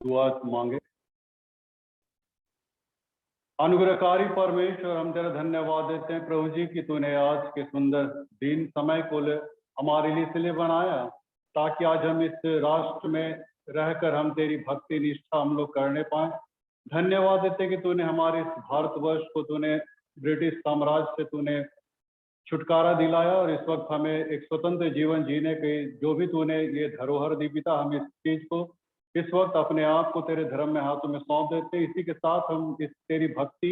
दुआ मांगे। अनुग्रहकारी परमेश्वर, हम तेरा धन्यवाद देते हैं प्रभु जी कि तूने आज के सुंदर दिन समय को हमारे लिए इसलिए बनाया ताकि आज हम इस राष्ट्र में रहकर हम तेरी भक्ति निष्ठा हम लोग करने पाए। धन्यवाद देते हैं कि तूने हमारे इस भारतवर्ष को तूने ब्रिटिश साम्राज्य से तूने छुटकारा दिलाया और इस वक्त हमें एक स्वतंत्र जीवन जीने के जो भी तूने ये धरोहर दी पिता, हम इस चीज को इस वक्त अपने आप को तेरे धर्म में हाथों में सौंप देते हैं। इसी के साथ हम इस तेरी भक्ति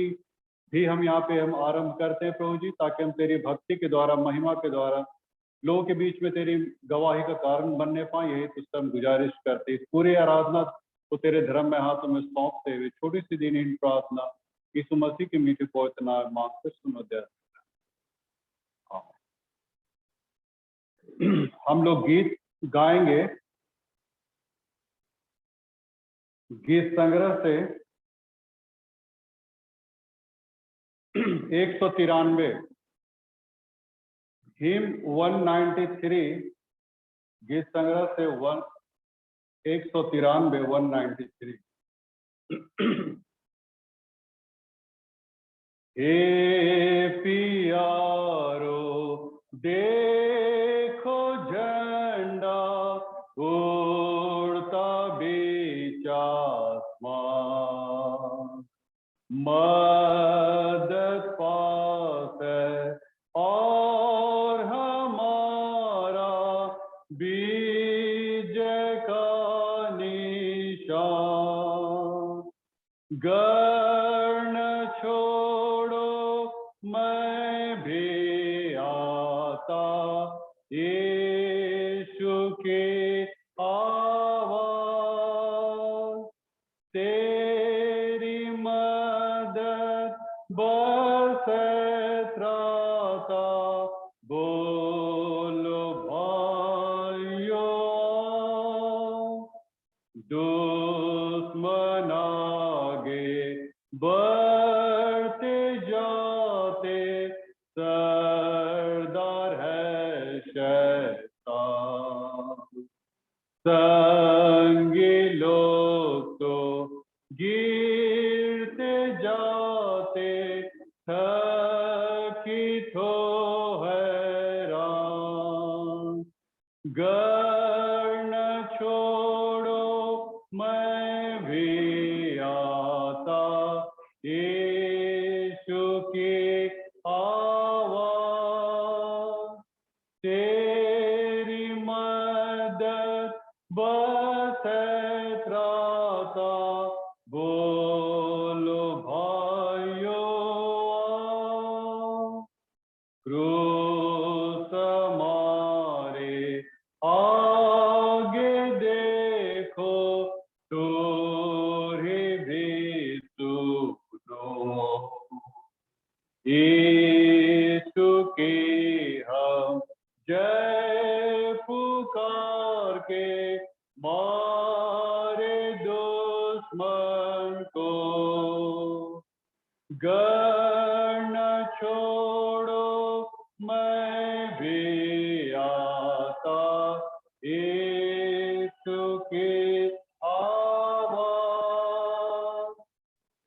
भी हम यहाँ पे हम आरंभ करते हैं प्रभु जी, ताकि हम तेरी भक्ति के द्वारा महिमा के द्वारा लोगों के बीच में तेरी गवाही का कारण बनने पाए। यही तुझसे हम गुजारिश करते हैं। पूरी आराधना को तेरे धर्म में हाथों में सौंपते हुए छोटी सी दीनहीन प्रार्थना यीशु मसीह के मीठे पवित्र नाम मांगते सुनो दे। हम लोग गीत गाएंगे गीत संग्रह से 193 हिम 193 गीत संग्रह से 193 हे पियारो देखो झंडा उड़ता बीच आसमान, मदद पास है और हमारा विजय का निशान। गण छोड़ो मैं भी आता यीशु के आवाज, तेरी मदद बरसे त्राता बोलो भाइयों, दुश्मन आगे बढ़ते जाते सरदार है शैतान। संगी लोग तो गिरते जाते थकित हो हैरान। गण छोड़ो मैं भी आता यीशु की आवाज, तेरी मदद बरसे त्राता बोलो भाइयों। क्रूस मारे आगे देखो तोरे भी सुनो, यीशु की हम जय पुकार के मारे दुश्मन को। गण छोड़ो मैं भी आता यीशु की आवाज,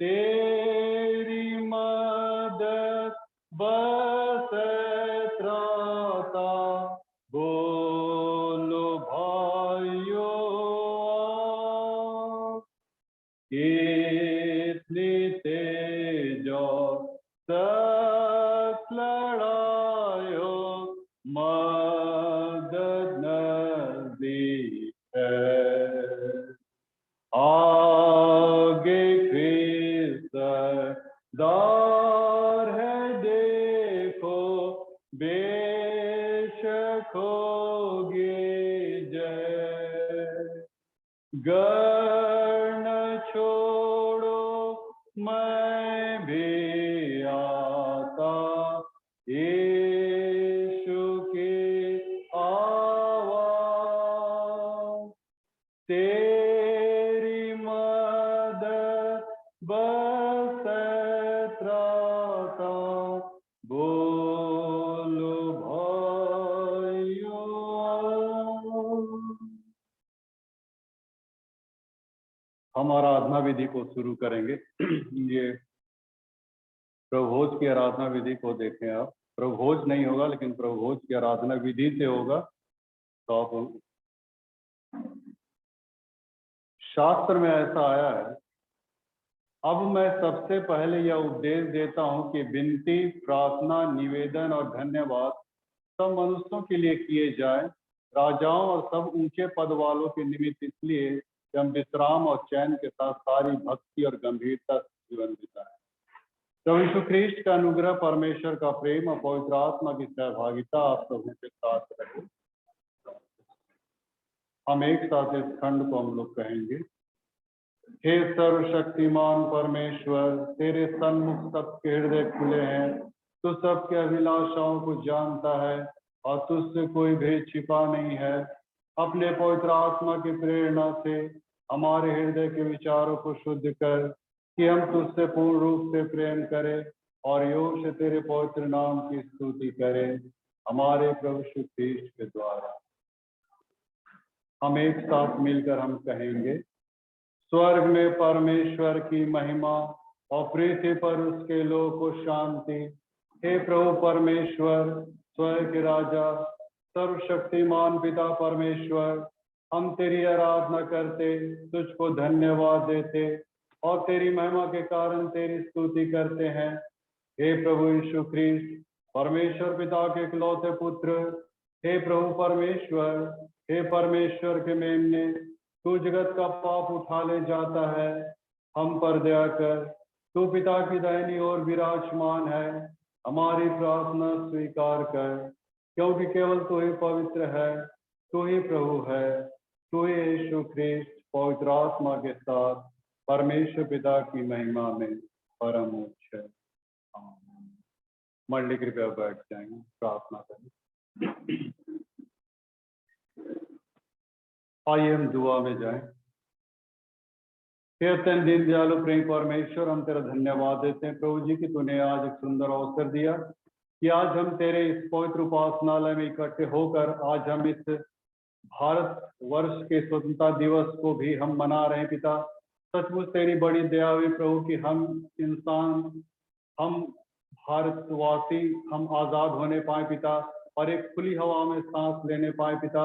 तेरी मदद बरसे त्राता बोलो भाइयों। इतनी तेज सख्त लड़ायो मदद नजदीक है, आगे सरदार है देखो बेशक होगी जय। गण छोड़ो मैं भी आता यीशु की आवाज, तेरी मदद बरसे त्राता बोलो भाइयों। हम आराधना विधि को शुरू करेंगे। ये प्रभुभोज की आराधना विधि को देखें आप। प्रभुभोज नहीं होगा लेकिन प्रभुभोज की आराधना विधि से होगा। तो आप शास्त्र में ऐसा आया है, अब मैं सबसे पहले यह उपदेश देता हूं कि विनती, प्रार्थना, निवेदन और धन्यवाद सब मनुष्यों के लिए किए जाए, राजाओं और सब ऊंचे पद वालों के निमित्त, इसलिए कि हम विश्राम और चैन के साथ सारी भक्ति और गंभीरता से जीवन बिताएं। तो यीशु ख्रीष्ट का अनुग्रह, परमेश्वर का प्रेम और पवित्र आत्मा की सहभागिता आप सबों के साथ रहे। हम एक साथ इस खंड को हम लोग कहेंगे। हे सर्वशक्तिमान परमेश्वर, तेरे सन्मुख सबके हृदय खुले हैं, तू सबके अभिलाषाओं को जानता है और तुझसे कोई भेद छिपा नहीं है। अपने पवित्र आत्मा की प्रेरणा से हमारे हृदय के विचारों को शुद्ध कर कि हम तुझसे पूर्ण रूप से प्रेम करें और योग से तेरे पवित्र नाम की स्तुति करें, हमारे प्रभु यीशु ख्रीष्ट के द्वारा। हम एक साथ मिलकर हम कहेंगे। स्वर्ग में परमेश्वर की महिमा और पृथ्वी पर उसके लोगों को शांति। हे प्रभु परमेश्वर, स्वर्ग के राजा, सर्वशक्तिमान पिता परमेश्वर, हम तेरी आराधना करते, तुझको धन्यवाद देते और तेरी महिमा के कारण तेरी स्तुति करते हैं। हे प्रभु यीशु ख्रीष्ट, परमेश्वर पिता के इकलौते पुत्र, हे प्रभु परमेश्वर, हे परमेश्वर के मेमने, तू जगत का पाप उठा ले जाता है, हम पर दया कर। तू पिता की दाहिनी ओर विराजमान है, हमारी प्रार्थना स्वीकार कर, क्योंकि केवल तू ही पवित्र है, तू ही प्रभु है, तू ही यीशु ख्रीष्ट पवित्र आत्मा के साथ परमेश्वर पिता की महिमा में परम उच्च है। मंडली कृपया बैठ जाएंगे, प्रार्थना करें। आइए हम दुआ में जाएं। हे अत्यंत दीन दयालु प्रेम परमेश्वर, हम तेरा धन्यवाद देते हैं प्रभु जी कि तूने आज एक सुंदर अवसर दिया कि आज हम तेरे इस पवित्र उपासनालय में इकट्ठे होकर आज हम इस भारत वर्ष के स्वतंत्रता दिवस को भी हम मना रहे हैं। पिता, सचमुच तेरी बड़ी दया हुई प्रभु कि हम इंसान, हम भारतवासी, हम आजाद होने पाए पिता, और एक खुली हवा में सांस लेने पाए पिता।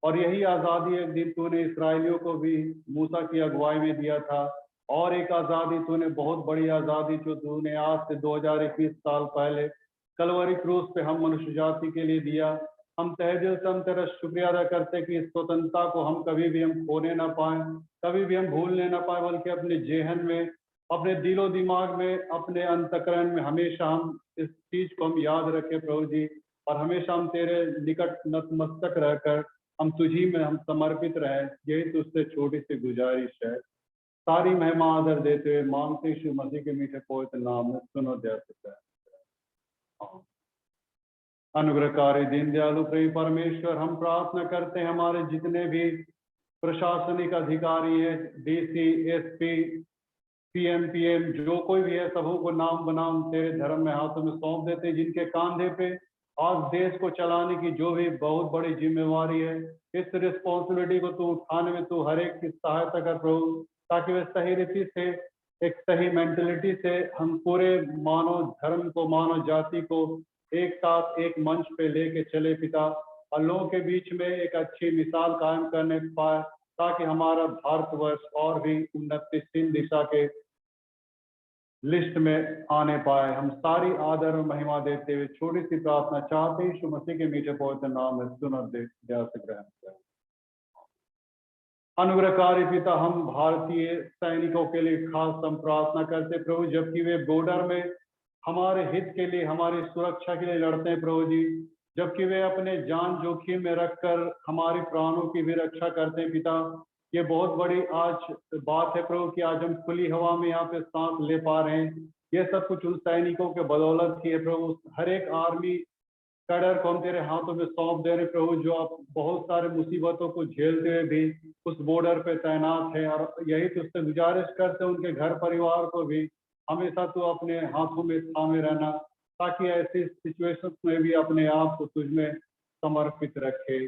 और यही आजादी एक दिन तूने इसराइलियों को भी मूसा की अगुवाई में दिया था, और एक आजादी तूने, बहुत बड़ी आजादी जो तूने आज से 2021 साल पहले कलवरी क्रूस पे हम मनुष्य जाति के लिए दिया। हम तहे दिल से हम तेरा शुक्रिया अदा करते कि इस स्वतंत्रता को हम कभी भी हम खोने ना पाए, कभी भी हम भूलने ना पाए, बल्कि अपने जेहन में, अपने दिलो दिमाग में, अपने अंतकरण में हमेशा हम इस चीज को हम याद रखें प्रभु जी, और हमेशा हम तेरे निकट नतमस्तक रहकर हम तुझी में हम समर्पित रहे। यही तुझसे छोटी सी गुजारिश है। सारी महिमा आदर देते हुए मांगते यीशु मसीह के मीठे पवित्र नाम में सुनो जैसे। अनुग्रहकारी दीन दयालु प्रेम परमेश्वर, हम प्रार्थना करते हैं हमारे जितने भी प्रशासनिक अधिकारी है, डीसी, एसपी, पीएम, जो कोई भी है, सबों को नाम बनाम तेरे धर्म में हाथों में सौंप देते, जिनके कांधे पे आज देश को चलाने की जो भी बहुत बड़ी जिम्मेवारी है, इस रिस्पॉन्सिबिलिटी को तू उठाने में तू हर एक की सहायता कर प्रभु, ताकि वे सही रीति से, एक सही मेंटेलिटी से हम पूरे मानव धर्म को, मानव जाति को एक साथ एक मंच पे लेके चले पिता, और लोगों के बीच में एक अच्छी मिसाल कायम करने पाए, ताकि हमारा भारतवर्ष और भी उन्नतिशील दिशा के लिस्ट में आने पाए। हम सारी आदर और महिमा देते हुए छोटी सी प्रार्थना चाहते हैं यीशु मसीह के मीठे पवित्र नाम में सुन दे दया से ग्रहण करें। अनुग्रहकारी पिता, हम भारतीय सैनिकों के लिए खास हम प्रार्थना करते प्रभु, जबकि वे बॉर्डर में हमारे हित के लिए, हमारी सुरक्षा के लिए लड़ते हैं प्रभु जी, जबकि वे अपने जान जोखिम में रखकर हमारे प्राणों की भी रक्षा करते हैं पिता। ये बहुत बड़ी आज बात है प्रभु कि आज हम खुली हवा में यहाँ पे सांस ले पा रहे हैं। ये सब कुछ उन सैनिकों के बदौलत ही है प्रभु। हर एक आर्मी कैडर को हम तेरे हाथों में सौंप दे रहे प्रभु, जो आप बहुत सारे मुसीबतों को झेलते हुए भी उस बॉर्डर पे तैनात है, और यही तुझसे गुजारिश करते उनके घर परिवार को भी हमेशा तू अपने हाथों में थामे रहना, ताकि ऐसी सिचुएशन में भी अपने आप को तुझ में समर्पित रखे।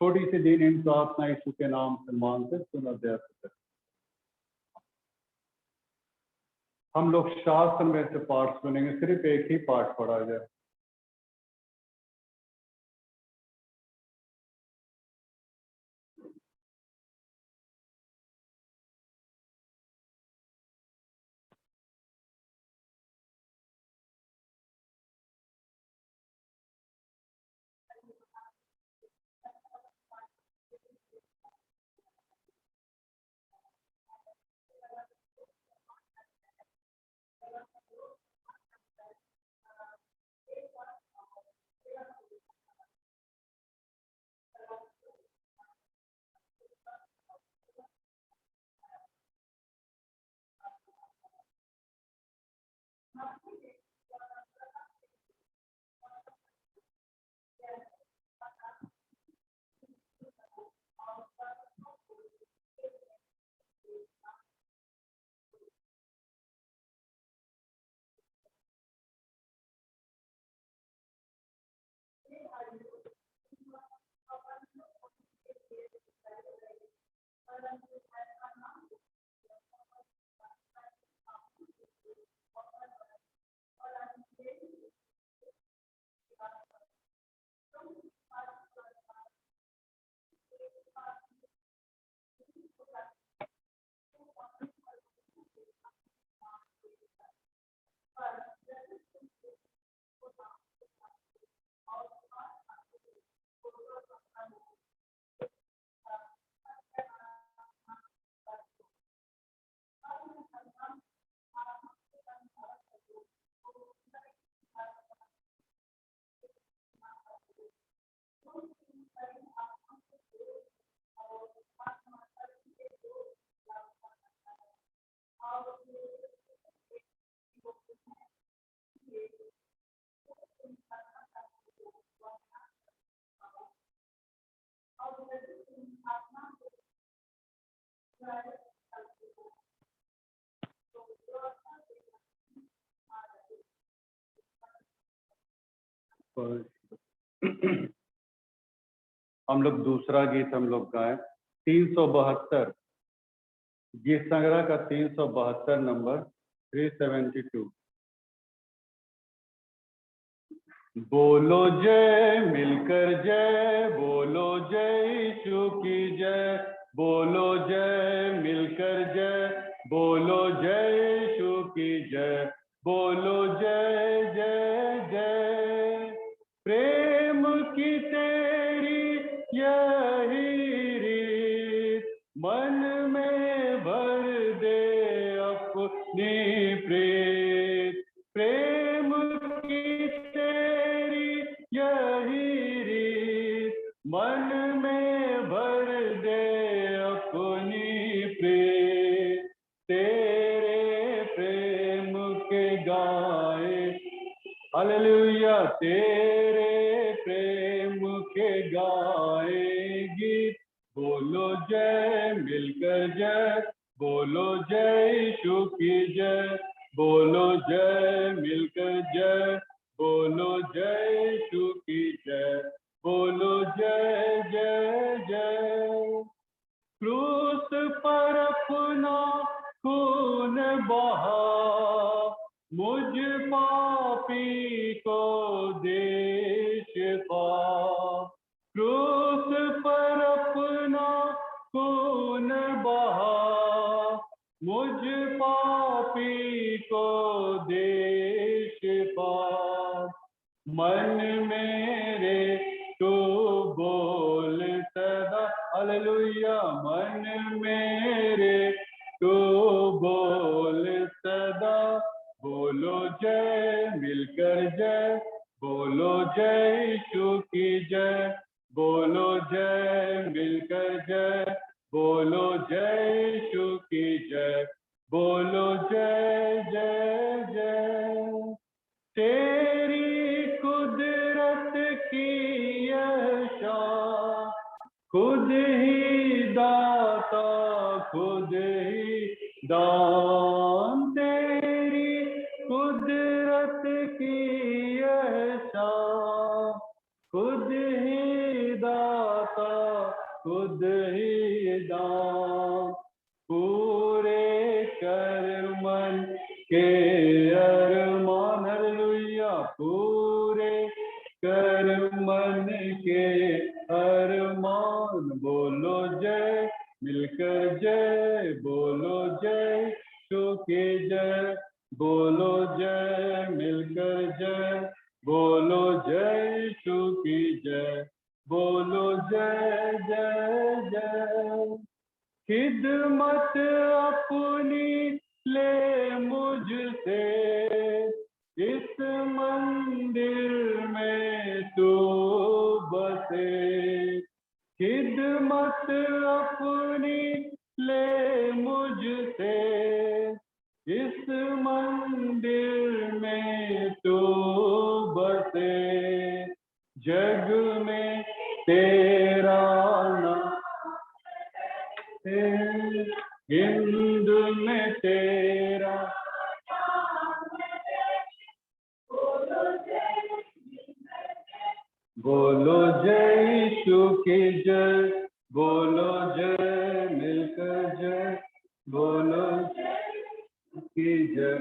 छोटी सी दीन इन प्रार्थना यीशु के नाम से मांगते सुना दया से। हम लोग शास्त्र में से पाठ सुनेंगे, सिर्फ एक ही पाठ पढ़ा जाए। हम लोग दूसरा गीत हम लोग गाएं, 372 गीत संग्रह का 372 नंबर 372। बोलो जय मिलकर जय, बोलो जय यीशु की जय, बोलो जय मिलकर जय, बोलो जय यीशु की जय, बोलो जय जय जय। प्रेम की तेरी यही रीत, मन में भर दे अपनी प्रीत। प्रेम की तेरी यही रीत, मन में भर दे अपनी प्रीत। तेरे प्रेम के गाए हालेलुया, तेरे प्रेम के गाए गीत। बोलो जय मिलकर जय, बोलो जय यीशु की जय, बोलो जय मिलकर जय, बोलो जय यीशु की जय, बोलो जय जय जय। क्रूस पर अपना खून बहा, मुझ पापी को दे शिफा। क्रूस पर अपना खून बहा, मुझ पापी को दे शिफा। मन मेरे तो बोल सदा हालेलुया, मन मेरे तो बोल सदा। बोलो जय मिलकर जय, बोलो जय यीशु की जय, बोलो जय मिलकर जय, बोलो जय यीशु की जय, बोलो जय जय जय। तेरी कुदरत की यह शान, खुद ही दाता खुद ही दान। तेरी कुदरत की यह शान, खुद ही दाता खुद ही दान। पूरे कर मन के बोलो जय यीशु की जय, बोलो जय मिलकर जय, बोलो जय यीशु की जय, बोलो जय जय जय। खिदमत अपनी ले मुझसे, इस मंदिर में तू बसे। खिदमत अपनी ले मुझसे, इस मंदिर में तू बसे। जग में तेरा नाम है, हिंद में तेरा, बोलो जय यीशु की जय, बोलो जय मिलकर जय, बोलो जय की जय,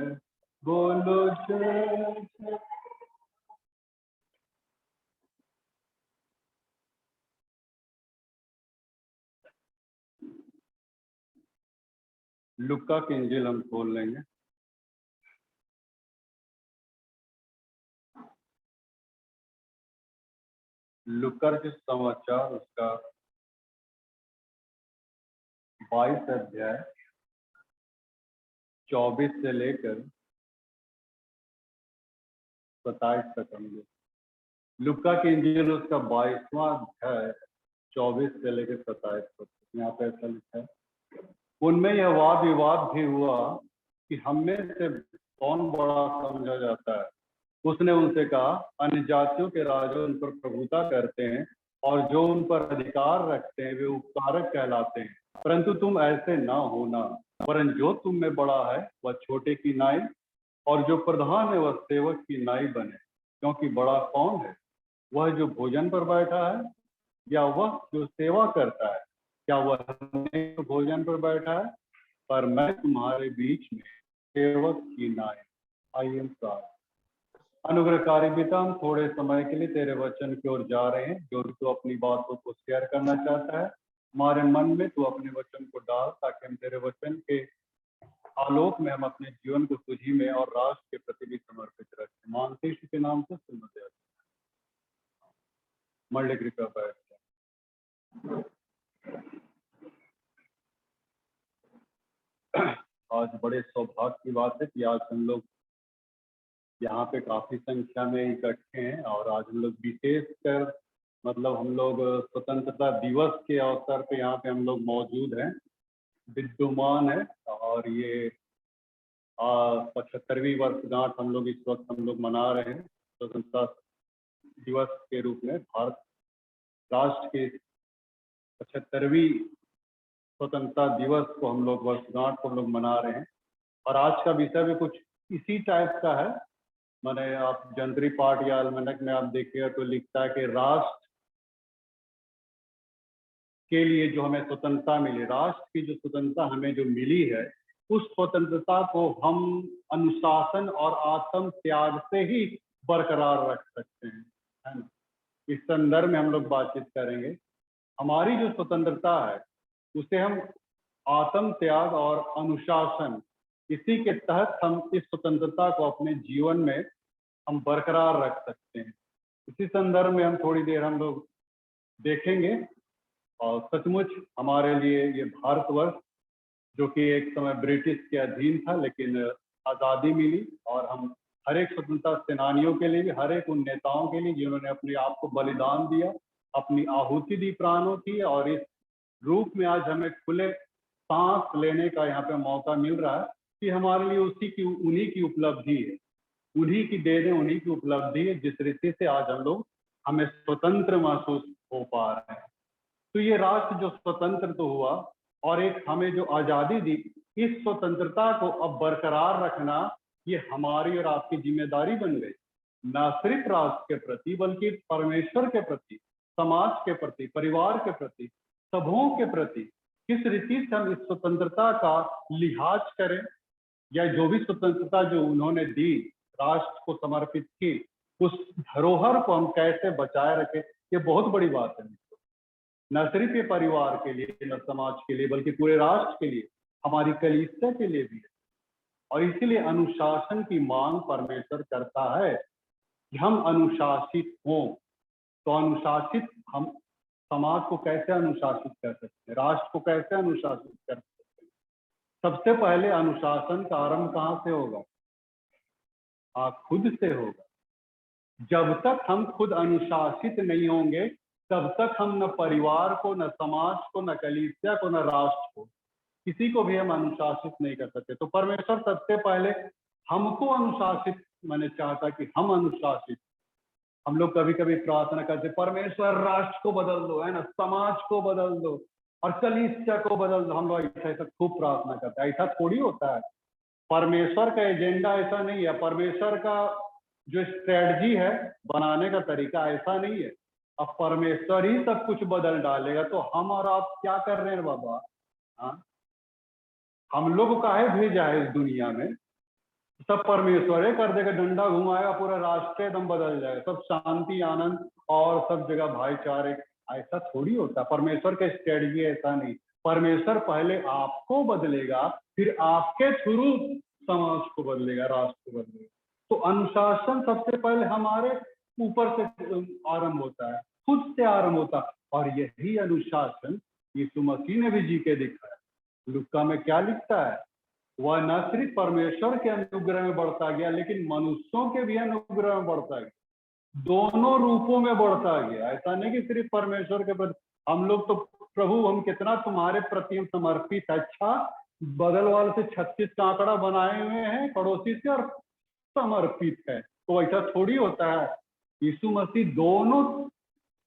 बोलो जय जय। लुक्का की इंजील हम खोल लेंगे। लुक्का के समाचार उसका 22 अध्याय 24 से लेकर 27 तक हम लोग। लुक्का की इंजील उसका 22वां अध्याय 24 से लेकर 27 तक। यहाँ पे ऐसा लिखा है, उनमें यह वाद विवाद भी हुआ कि हम में से कौन बड़ा समझा जाता है। उसने उनसे कहा, अन्य जातियों के राजा उन पर प्रभुता करते हैं और जो उन पर अधिकार रखते हैं वे उपकारक कहलाते हैं, परंतु तुम ऐसे ना होना, वरन जो तुम में बड़ा है वह छोटे की नाई और जो प्रधान है वह सेवक की नाई बने। क्योंकि बड़ा कौन है, वह जो भोजन पर बैठा है या वह जो सेवा करता है? क्या वह नहीं भोजन पर बैठा है? पर मैं तुम्हारे बीच में सेवक की नाई। आइए प्रार्थना। अनुग्रहकारी पिता, हम थोड़े समय के लिए तेरे वचन की ओर जा रहे हैं। जो तू अपनी बातों को शेयर करना चाहता है, हमारे मन में तू अपने वचन को डाल, ताकि हम तेरे वचन के आलोक में हम अपने जीवन को तुझी में और राष्ट्र के प्रति भी समर्पित रखें। मानते यीशु के नाम से सुनते हैं। मल्ले कृपया बैठ जाए। आज बड़े सौभाग्य की बात है कि आज हम लोग यहाँ पे काफी संख्या में इकट्ठे हैं और आज हम लोग विशेष कर मतलब हम लोग स्वतंत्रता दिवस के अवसर पे यहाँ पे हम लोग मौजूद हैं, विद्यमान है। और ये 75वीं वर्षगांठ हम लोग इस वक्त हम लोग मना रहे हैं स्वतंत्रता दिवस के रूप में। भारत राष्ट्र के 75वीं स्वतंत्रता दिवस को हम लोग वर्षगांठ को हम लोग मना रहे हैं। और आज का विषय भी कुछ इसी टाइप का है। मैंने आप जंतरी पाठ या अलमनक में आप देखिएगा तो लिखता है कि राष्ट्र के लिए जो हमें स्वतंत्रता मिली, राष्ट्र की जो स्वतंत्रता हमें जो मिली है, उस स्वतंत्रता को हम अनुशासन और आत्म त्याग से ही बरकरार रख सकते हैं, है ना। इस संदर्भ में हम लोग बातचीत करेंगे। हमारी जो स्वतंत्रता है उसे हम आत्म त्याग और अनुशासन, इसी के तहत हम इस स्वतंत्रता को अपने जीवन में हम बरकरार रख सकते हैं। इसी संदर्भ में हम थोड़ी देर हम लोग देखेंगे। और सचमुच हमारे लिए ये भारतवर्ष, जो कि एक समय ब्रिटिश के अधीन था, लेकिन आज़ादी मिली और हम हर एक स्वतंत्रता सेनानियों के लिए भी, हर एक उन नेताओं के लिए जिन्होंने अपने आप को बलिदान दिया, अपनी आहुति दी प्राणों की, और इस रूप में आज हमें खुले सांस लेने का यहाँ पे मौका मिल रहा है, कि हमारे लिए उन्हीं की उपलब्धि है, उन्हीं की देन है, उन्हीं की उपलब्धि है, जिस रीति से आज हम लोग हमें स्वतंत्र महसूस हो पा रहे हैं। तो ये राष्ट्र जो स्वतंत्र तो हुआ और एक हमें जो आजादी दी, इस स्वतंत्रता को अब बरकरार रखना ये हमारी और आपकी जिम्मेदारी बन गई। न सिर्फ राष्ट्र के प्रति बल्कि परमेश्वर के प्रति, समाज के प्रति, परिवार के प्रति, सबों के प्रति किस रीति से हम इस स्वतंत्रता का लिहाज करें, या जो भी स्वतंत्रता जो उन्होंने दी, राष्ट्र को समर्पित की, उस धरोहर को हम कैसे बचाए रखें, ये बहुत बड़ी बात है। न सिर्फ ये परिवार के लिए, न समाज के लिए, बल्कि पूरे राष्ट्र के लिए, हमारी कलीसिया के लिए भी है। और इसीलिए अनुशासन की मांग परमेश्वर करता है कि हम अनुशासित हों। तो अनुशासित हम समाज को कैसे अनुशासित कर सकते हैं, राष्ट्र को कैसे अनुशासित कर सकते हैं? सबसे पहले अनुशासन का आरंभ कहाँ से होगा? खुद से होगा। जब तक हम खुद अनुशासित नहीं होंगे तब तक हम न परिवार को, न समाज को, न कलीसिया को, न राष्ट्र को, किसी को भी हम अनुशासित नहीं कर सकते। तो परमेश्वर सबसे पहले हमको अनुशासित मैंने चाहता कि हम अनुशासित। हम लोग कभी कभी प्रार्थना करते, परमेश्वर राष्ट्र को बदल दो, है ना, समाज को बदल दो और कलीसिया को बदल दो। हम लोग ऐसा खूब प्रार्थना करते हैं। ऐसा थोड़ी होता है। परमेश्वर का एजेंडा ऐसा नहीं है। परमेश्वर का जो स्ट्रेटजी है, बनाने का तरीका ऐसा नहीं है। अब परमेश्वर ही सब कुछ बदल डालेगा तो हम और आप क्या कर रहे हैं बाबा? हाँ, हम लोग काहे भेजा है इस दुनिया में? सब परमेश्वर ही कर देगा, डंडा घुमाएगा, पूरा राष्ट्र एकदम बदल जाएगा, सब शांति आनंद और सब जगह भाईचारे। ऐसा थोड़ी होता। परमेश्वर का स्ट्रेटजी ऐसा नहीं। परमेश्वर पहले आपको बदलेगा, फिर आपके थ्रू समाज को बदलेगा, राष्ट्र को बदलेगा। तो अनुशासन सबसे पहले हमारे ऊपर से आरंभ होता है, खुद से आरंभ होता है। और यही अनुशासन यीशु मसीह ने भी जी के दिखाया। लुक्का में क्या लिखता है? वह न सिर्फ परमेश्वर के अनुग्रह में बढ़ता गया लेकिन मनुष्यों के भी अनुग्रह में बढ़ता गया। दोनों रूपों में बढ़ता गया। ऐसा नहीं कि सिर्फ परमेश्वर के प्रति। हम लोग तो प्रभु हम कितना तुम्हारे प्रति समर्पित। अच्छा, बगल वाले से 36 का आंकड़ा बनाए हुए हैं पड़ोसी से और समर्पित है। तो ऐसा थोड़ी होता है। यीशु मसीह दोनों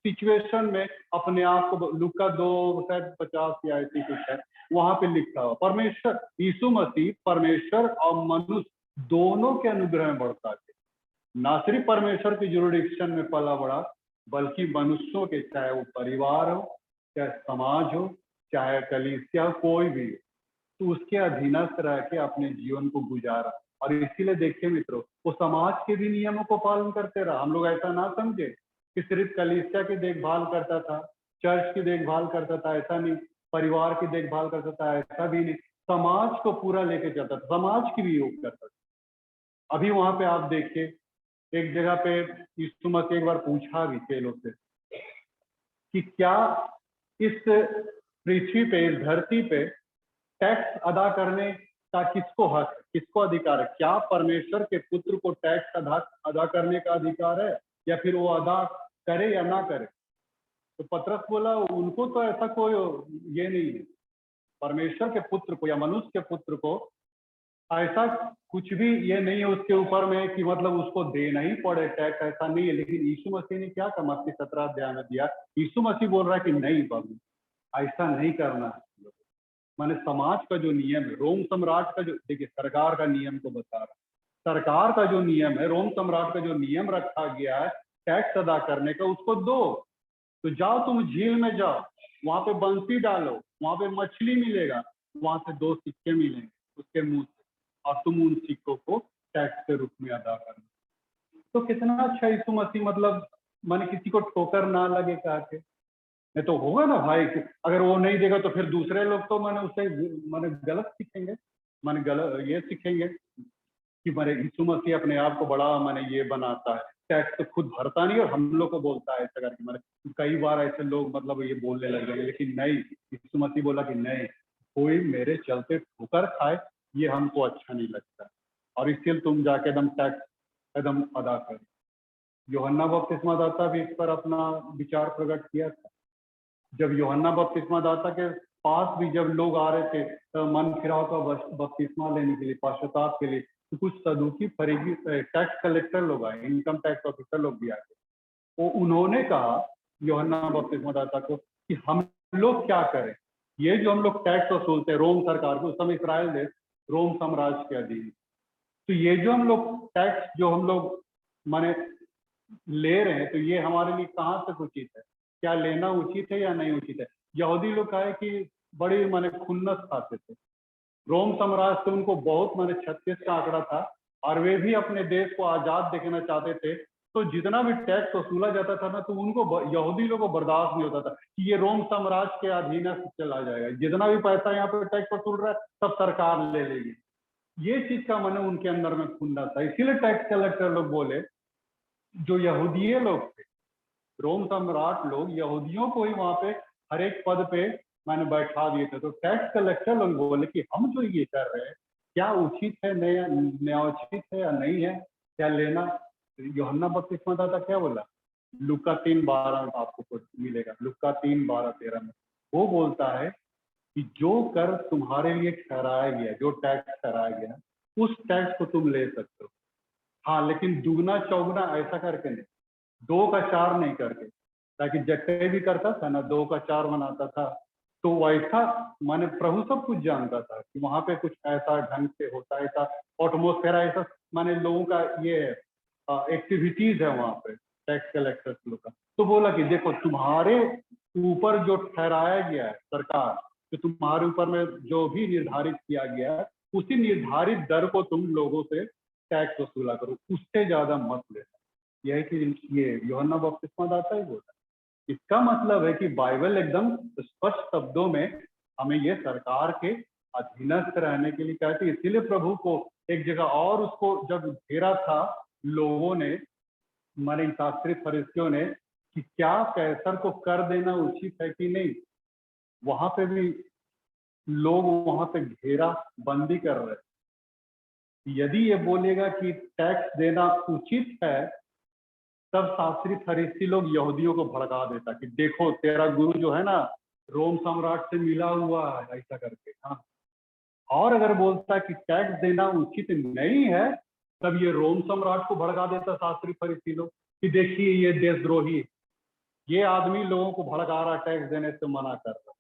सिचुएशन में अपने आप को, लुका 2 शायद 50 या ऐसी कुछ है, वहां पे लिखा हुआ परमेश्वर यीशु मसीह परमेश्वर और मनुष्य दोनों के अनुग्रह में बढ़ता है। ना सिर्फ परमेश्वर की जुरिडिक्शन में पला बड़ा, बल्कि मनुष्यों के, चाहे वो परिवार हो, चाहे समाज हो, चाहे कलीसिया हो, कोई भी हो, तो उसके अधीनस्थ रह के अपने जीवन को गुजारा। और इसीलिए देखिए मित्रों, वो समाज के भी नियमों को पालन करते रहा। हम लोग ऐसा ना समझे कि सिर्फ कलीसिया की देखभाल करता था, चर्च की देखभाल करता था, ऐसा नहीं। परिवार की देखभाल करता था, ऐसा भी नहीं। समाज को पूरा लेके चलता था, समाज की भी योग करता था। अभी वहां पे आप देखिए, एक जगह पे यीशु मसीह एक बार पूछा भी चेलों से कि क्या इस पृथ्वी पे, इस धरती पे टैक्स अदा करने का किसको हक है, किसको अधिकार है? क्या परमेश्वर के पुत्र को टैक्स अदा करने का अधिकार है, या फिर वो अदा करे या ना करे? तो पतरस बोला उनको तो ऐसा कोई ये नहीं है। परमेश्वर के पुत्र को या मनुष्य के पुत्र को ऐसा कुछ भी ये नहीं है उसके ऊपर में कि मतलब उसको देना ही पड़े टैक्स, ऐसा नहीं है। लेकिन यीशु मसीह ने क्या कहा? मत्ती 17 अध्याय में दिया। यीशु मसीह बोल रहा है कि नहीं बाबू, ऐसा नहीं करना है। माने समाज का जो नियम है, रोम सम्राट का जो, देखिए सरकार का नियम को बता रहा है। सरकार का जो नियम है, रोम सम्राट का जो नियम रखा गया है टैक्स अदा करने का, उसको दो। तो जाओ तुम झील में जाओ, वहां पे बंसी डालो, वहां पे मछली मिलेगा, वहां से 2 सिक्के मिलेंगे उसके मुंह से, और तुम उन सिक्कों को टैक्स के रूप में अदा करना। तो कितना अच्छा यीशु मसीह, मतलब माने किसी को ठोकर ना लगे कहा के। नहीं तो होगा ना भाई कि अगर वो नहीं देगा तो फिर दूसरे लोग तो माने उससे माने गलत सीखेंगे, माने गलत ये सीखेंगे कि माने यीशु मसीह अपने आप को बड़ा माने ये बनाता है, टैक्स तो खुद भरता नहीं और हम लोग को बोलता है ऐसा करके। माने कई बार ऐसे लोग मतलब ये बोलने लग जाएंगे। लेकिन नहीं, यीशु मसीह बोला कि नहीं, कोई मेरे चलते ठोकर खाए ये हमको अच्छा नहीं लगता, और इसलिए तुम जाके एकदम टैक्स एकदम अदा करो। यूहन्ना बपतिस्मादाता भी इस पर अपना विचार प्रकट किया था। जब यूहन्ना बपतिस्मादाता के पास भी जब लोग आ रहे थे तो मन फिराव का बपतिस्मा लेने के लिए, पश्चाताप के लिए, तो कुछ सदूकी फरीसी टैक्स कलेक्टर लोग आए, इनकम टैक्स ऑफिसर लोग भी आए। तो उन्होंने कहा यूहन्ना बपतिस्मादाता को कि हम लोग क्या करें, ये जो हम लोग टैक्स वसूलते हैं रोम सरकार को, उस समय इस्राएल देश रोम साम्राज्य के अधीन, तो ये जो हम लोग टैक्स जो हम लोग माने ले रहे हैं, तो ये हमारे लिए कहाँ तक उचित है? क्या लेना उचित है या नहीं उचित है? यहूदी लोग कहे कि बड़ी माने खुन्नस खाते थे। रोम साम्राज्य से उनको बहुत माने 36 का आंकड़ा था, और वे भी अपने देश को आजाद देखना चाहते थे। तो जितना भी टैक्स वसूला जाता था ना, तो उनको यहूदी लोगों को बर्दाश्त नहीं होता था कि ये रोम साम्राज्य के अधीन चला जाएगा, जितना भी पैसा यहाँ पे टैक्स वसूल रहा है सब सरकार ले लेगी। ये चीज का मन उनके अंदर में खुंदा था, इसीलिए टैक्स कलेक्टर लोग बोले, जो यहूदी लोग थे, रोम सम्राट लोग यहूदियों को ही वहां पे हर एक पद पे मैंने बैठा दिए थे। तो टैक्स कलेक्टर लोग बोले कि हम जो ये कर रहे हैं क्या उचित है, न्यायोचित है या नहीं है, क्या लेना। यूहन्ना बपतिस्मादाता क्या बोला, लुका 3:12 में आपको कुछ मिलेगा, लुका 3:12-13 में वो बोलता है कि जो कर तुम्हारे लिए ठहराया गया, जो टैक्स ठहराया गया, उस टैक्स को तुम ले सकते हो। हाँ, लेकिन दुगना चौगुना ऐसा करके नहीं, 2 का 4 नहीं करके, ताकि जट्टे भी करता था ना, 2 का 4 बनाता था। तो वैसा माने प्रभु सब कुछ जानता था कि वहां पे कुछ ऐसा ढंग से होता है, ऐसा एटमोस्फेयर, ऐसा माने लोगों का ये एक्टिविटीज है वहां पे टैक्स कलेक्टर्स लोग का। तो बोला कि देखो तुम्हारे ऊपर जो ठहराया गया है सरकार, तो तुम्हारे ऊपर में जो भी निर्धारित किया गया है, उसी निर्धारित दर को तुम लोगों से टैक्स वसूला करो, उससे ज्यादा मत लेना। यह कि ये यूहन्ना बपतिस्मादाता ही बोला। इसका मतलब है कि बाइबल एकदम स्पष्ट शब्दों में हमें ये सरकार के अधीनस्थ रहने के लिए कहती है। इसीलिए प्रभु को एक जगह और उसको जब घेरा था लोगों ने, माने शास्त्री फरिसियों ने, कि क्या कैसर को कर देना उचित है कि नहीं, वहां पे भी लोग वहां पे घेरा बंदी कर रहे हैं। यदि ये बोलेगा कि टैक्स देना उचित है, तब शास्त्री फरीसी लोग यहूदियों को भड़का देता कि देखो तेरा गुरु जो है ना रोम सम्राट से मिला हुआ है, ऐसा करके। हाँ, और अगर बोलता कि टैक्स देना उचित नहीं है, तब ये रोम सम्राट को भड़का देता शास्त्री फरीसी लोग कि देखिए ये देशद्रोही, ये आदमी लोगों को भड़का रहा, टैक्स देने से मना कर रहा।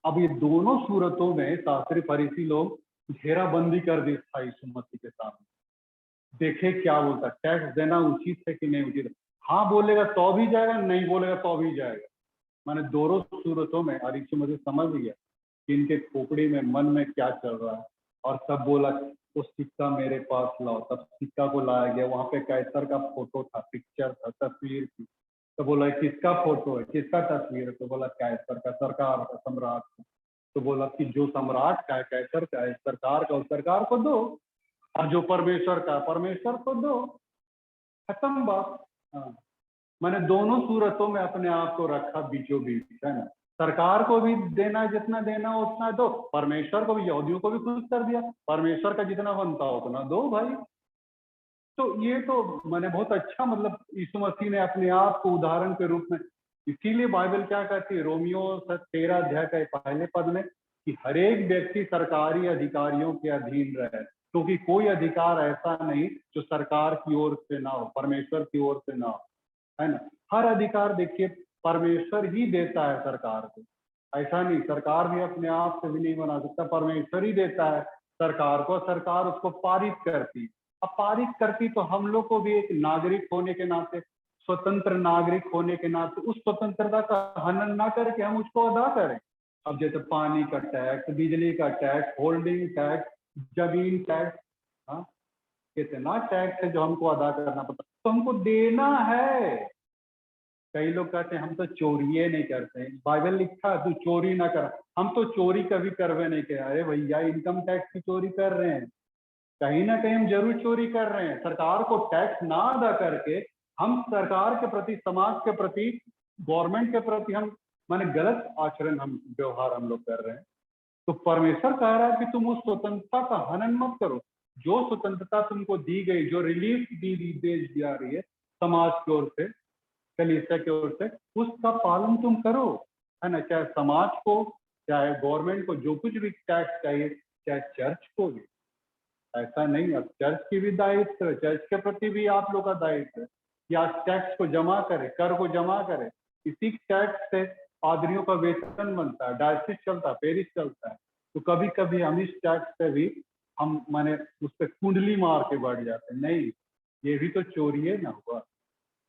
अब ये दोनों सूरतों में शास्त्री फरीसी लोग घेराबंदी कर दी था यीशु मसीह के सामने। देखे क्या बोलता, टैक्स देना उचित है कि नहीं उचित है। हाँ बोलेगा तो भी जाएगा, नहीं बोलेगा तो भी जाएगा। मैंने दोनों सूरतों में और यीशु मसीह समझ लिया कि इनके खोपड़ी में मन में क्या चल रहा है, और तब बोला वो सिक्का मेरे पास लाओ। तब सिक्का को लाया गया, वहां पे कैसर का फोटो था, पिक्चर था, तस्वीर थी। तो बोला किसका फोटो है, किसका तस्वीर है, तो बोला कैसर का, सरकार का, सम्राट का। तो बोला कि जो सम्राट का है, कैसर का है, सरकार का, उस सरकार को दो, और जो परमेश्वर का, परमेश्वर को दो, खत्म बात। हाँ, मैंने दोनों सूरतों में अपने आप को रखा बीचों बीच, है ना। सरकार को भी देना जितना देना उतना दो, परमेश्वर को भी, यहूदियों को भी खुश कर दिया, परमेश्वर का जितना बनता हो उतना दो भाई। तो ये तो मैंने बहुत अच्छा, मतलब यीशु मसीह ने अपने आप को उदाहरण के रूप में, इसीलिए बाइबल क्या कहती है रोमियो 13 अध्याय के पहले पद में, कि हर एक व्यक्ति सरकारी अधिकारियों के अधीन रहे, क्योंकि कोई अधिकार ऐसा नहीं जो सरकार की ओर से ना हो, परमेश्वर की ओर से ना हो, है ना। हर अधिकार देखिए परमेश्वर ही देता है सरकार को, ऐसा नहीं, सरकार भी अपने आप से भी नहीं बना सकता, परमेश्वर ही देता है सरकार को, सरकार उसको पारित करती। अब पारित करती तो हम लोग को भी एक नागरिक होने के नाते, स्वतंत्र नागरिक होने के नाते, उस स्वतंत्रता का हनन ना करके हम उसको अदा करें। अब जैसे पानी का टैक्स, बिजली का टैक्स, होल्डिंग टैक्स, जमीन टैक्स, हाँ, कितना टैक्स है जो हमको अदा करना पड़ता, तो हमको देना है। कई लोग कहते हैं हम तो चोरी नहीं करते, बाइबल लिखा है तू चोरी ना कर, हम तो चोरी कभी करवे नहीं किया। अरे भैया, इनकम टैक्स की चोरी कर रहे हैं, कहीं ना कहीं हम जरूर चोरी कर रहे हैं। सरकार को टैक्स ना अदा करके हम सरकार के प्रति, समाज के प्रति, गवर्नमेंट के प्रति हम माने गलत आचरण, हम व्यवहार हम लोग कर रहे हैं। तो परमेश्वर कह रहा है कि तुम उस स्वतंत्रता का हनन मत करो, जो स्वतंत्रता तुमको दी गई, जो रिलीफ दी जा रही है समाज की ओर से, कलीसिया की ओर से, उसका पालन तुम करो, है ना। चाहे समाज को, चाहे गवर्नमेंट को, जो कुछ भी टैक्स चाहिए, चाहे चर्च को भी, ऐसा नहीं। अब चर्च की भी दायित्व है, चर्च के प्रति भी आप लोग का दायित्व है कि आज टैक्स को जमा करे, कर को जमा करे। इसी टैक्स से पादरियों का वेतन बनता है, डायसिस चलता है, पेरिस चलता है। तो कभी कभी हम इस टैक्स से भी हम माने उस पर कुंडली मार के बढ़ जाते हैं, नहीं, ये भी तो चोरी है ना हुआ।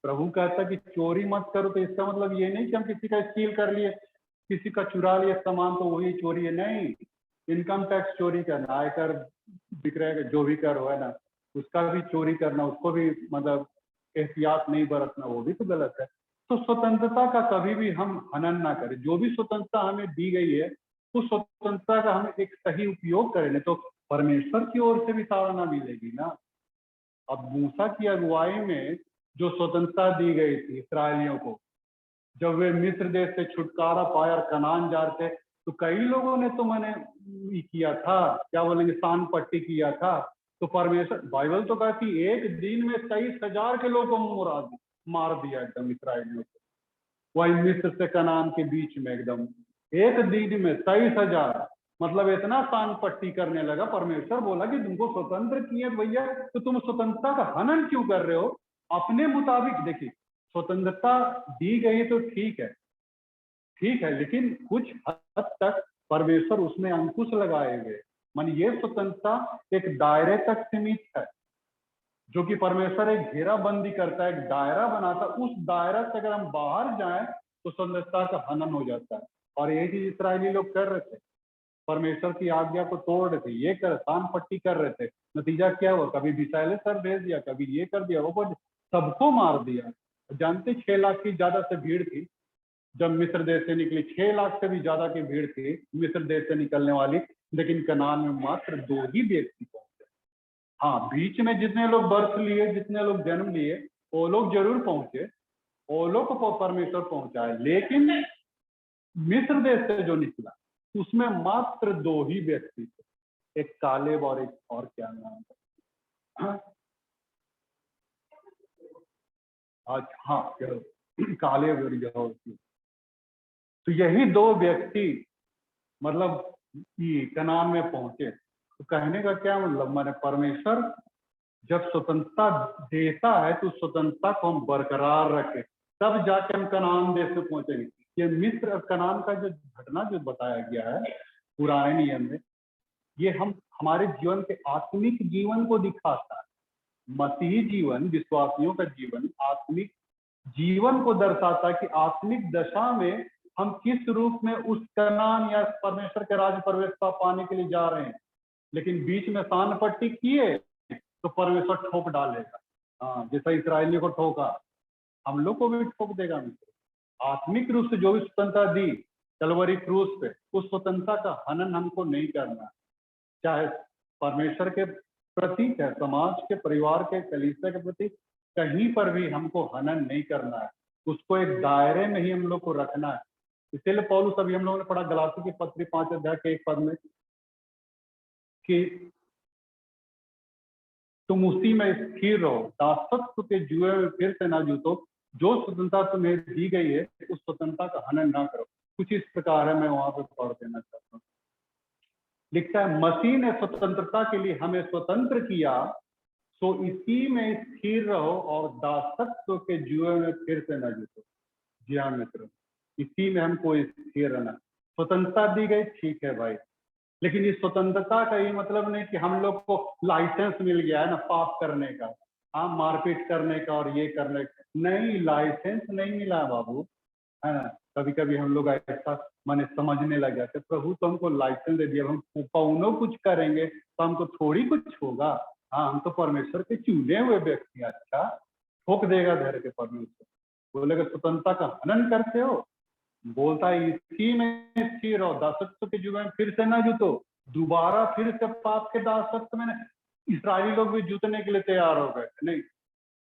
प्रभु कहता कि चोरी मत करो, तो इसका मतलब ये नहीं कि हम किसी का स्टील कर लिए, किसी का चुरा लिए सामान तो वही चोरी है, नहीं। इनकम टैक्स चोरी करना, आयकर, विक्रय, जो भी कर हो, है ना, उसका भी चोरी करना, उसको भी मतलब एहतियात नहीं बरतना वो भी तो गलत है। तो स्वतंत्रता का कभी भी हम हनन ना करें। जो भी स्वतंत्रता हमें दी गई है उस स्वतंत्रता का हम एक सही उपयोग करें, नहीं तो परमेश्वर की ओर से भी ताड़ना मिलेगी ना। अब मूसा की अगुवाई में जो स्वतंत्रता दी गई थी इस्राएलियों को, जब वे मिस्र देश से छुटकारा पाया और कनान जा रहे थे, तो कई लोगों ने तो मैंने किया था, क्या बोलेंगे, सान पट्टी किया था। तो परमेश्वर, बाइबल तो कहती एक दिन में 23,000 के लोगों को मार दिया एकदम इस्राएलियों को, वही मिस्र से कनान के बीच में एकदम एक दिन में 23,000। मतलब इतना सान पट्टी करने लगा। परमेश्वर बोला कि तुमको स्वतंत्र किए भैया, तो तुम स्वतंत्रता का हनन क्यों कर रहे हो अपने मुताबिक। देखिए, स्वतंत्रता दी गई तो ठीक है, लेकिन कुछ हद तक परमेश्वर उसमें अंकुश लगाए गए। मान ये स्वतंत्रता एक दायरे तक सीमित है, जो कि परमेश्वर एक घेराबंदी करता है, एक दायरा बनाता है। उस दायरा से अगर हम बाहर जाएं तो स्वतंत्रता का हनन हो जाता है। और ये चीज इस्राएली लोग कर रहे थे, परमेश्वर की आज्ञा को तोड़ रहे थे, ये कर सान पट्टी कर रहे थे। नतीजा क्या हुआ, कभी मिसाइलें सर भेज दिया, कभी ये कर दिया, वो सबको मार दिया। जानते 6 लाख की ज्यादा से भीड़ थी जब मिस्र देश से निकली, 6 लाख से भी ज्यादा की भीड़ थी मिस्र देश से निकलने वाली, लेकिन कनान में मात्र 2 ही व्यक्ति पहुंचे। हाँ, बीच में जितने लोग बर्थ लिए, जितने लोग जन्म लिए, वो लोग जरूर पहुंचे, वो लोग को परमेश्वर पहुंचाए, लेकिन मिस्र देश से जो निकला उसमें मात्र 2 ही व्यक्ति थे, एक कालेब और एक और क्या नाम था, हाँ कालेब और यहोशू। तो यही 2 व्यक्ति मतलब कनान में पहुंचे। तो कहने का क्या मतलब, मैंने परमेश्वर जब स्वतंत्रता देता है तो स्वतंत्रता को हम बरकरार रखें, तब जाके हम कनान देश में पहुंचेंगे। ये मिस्र और कनान का जो घटना जो बताया गया है पुराने नियम में, ये हमारे जीवन के आत्मिक जीवन को दिखाता है। मसीही जीवन, विश्वासियों का जीवन आत्मिक जीवन को दर्शाता है कि आत्मिक दशा में हम किस रूप में उस कनान या परमेश्वर के राज्य प्रवेश का पाने के लिए जा रहे हैं। लेकिन बीच में सान पट्टी किए तो परमेश्वर ठोक डालेगा। हाँ, जैसा इसराइलियों को ठोका, हम लोग को भी ठोक देगा मित्र। आत्मिक रूप से जो भी स्वतंत्रता दी कलवरी क्रूस पे, उस स्वतंत्रता का हनन हमको नहीं करना, चाहे परमेश्वर के प्रति, चाहे समाज के, परिवार के, कलीसिया के प्रति, कहीं पर भी हमको हनन नहीं करना है। उसको एक दायरे में ही हम लोग को रखना है। इसलिए पौलुस, अभी हम लोगों ने पढ़ा गलाती की पत्री 5 अध्याय के 1 पद में कि तुम उसी में स्थिर रहो, दासत्व के जुए में फिर से ना जूतो, जो स्वतंत्रता तुम्हें दी गई है उस स्वतंत्रता का हनन ना करो। कुछ इस प्रकार है, मैं वहां पे पढ़ देना चाहता हूँ। लिखता है, मसीह ने स्वतंत्रता के लिए हमें स्वतंत्र किया, सो इसी में स्थिर रहो और दासत्व के जुए में फिर से न जूतो। जी हाँ मित्रों, इसी में हमको स्थिर रहना। स्वतंत्रता दी गई, ठीक है भाई, लेकिन इस स्वतंत्रता का ये मतलब नहीं कि हम लोग को लाइसेंस मिल गया है ना पाप करने का, हाँ, मारपीट करने का और ये करने का। नहीं, लाइसेंस नहीं मिला बाबू, है ना। कभी कभी हम लोग ऐसा माने समझने लग जाते, प्रभु तो हमको लाइसेंस दे दिया, हम पौनो कुछ करेंगे तो हमको थोड़ी कुछ होगा। हाँ, हम तो परमेश्वर के चुने हुए व्यक्ति। अच्छा, ठोक देगा धर के परमेश्वर, बोलेगा स्वतंत्रता का हनन करते हो। बोलता है इसी में स्थिर रहो, दासत्व के जुए में फिर से ना जुतो। दोबारा फिर से पाप के दासत्व में इसराइली लोग भी जुतने के लिए तैयार हो गए। नहीं,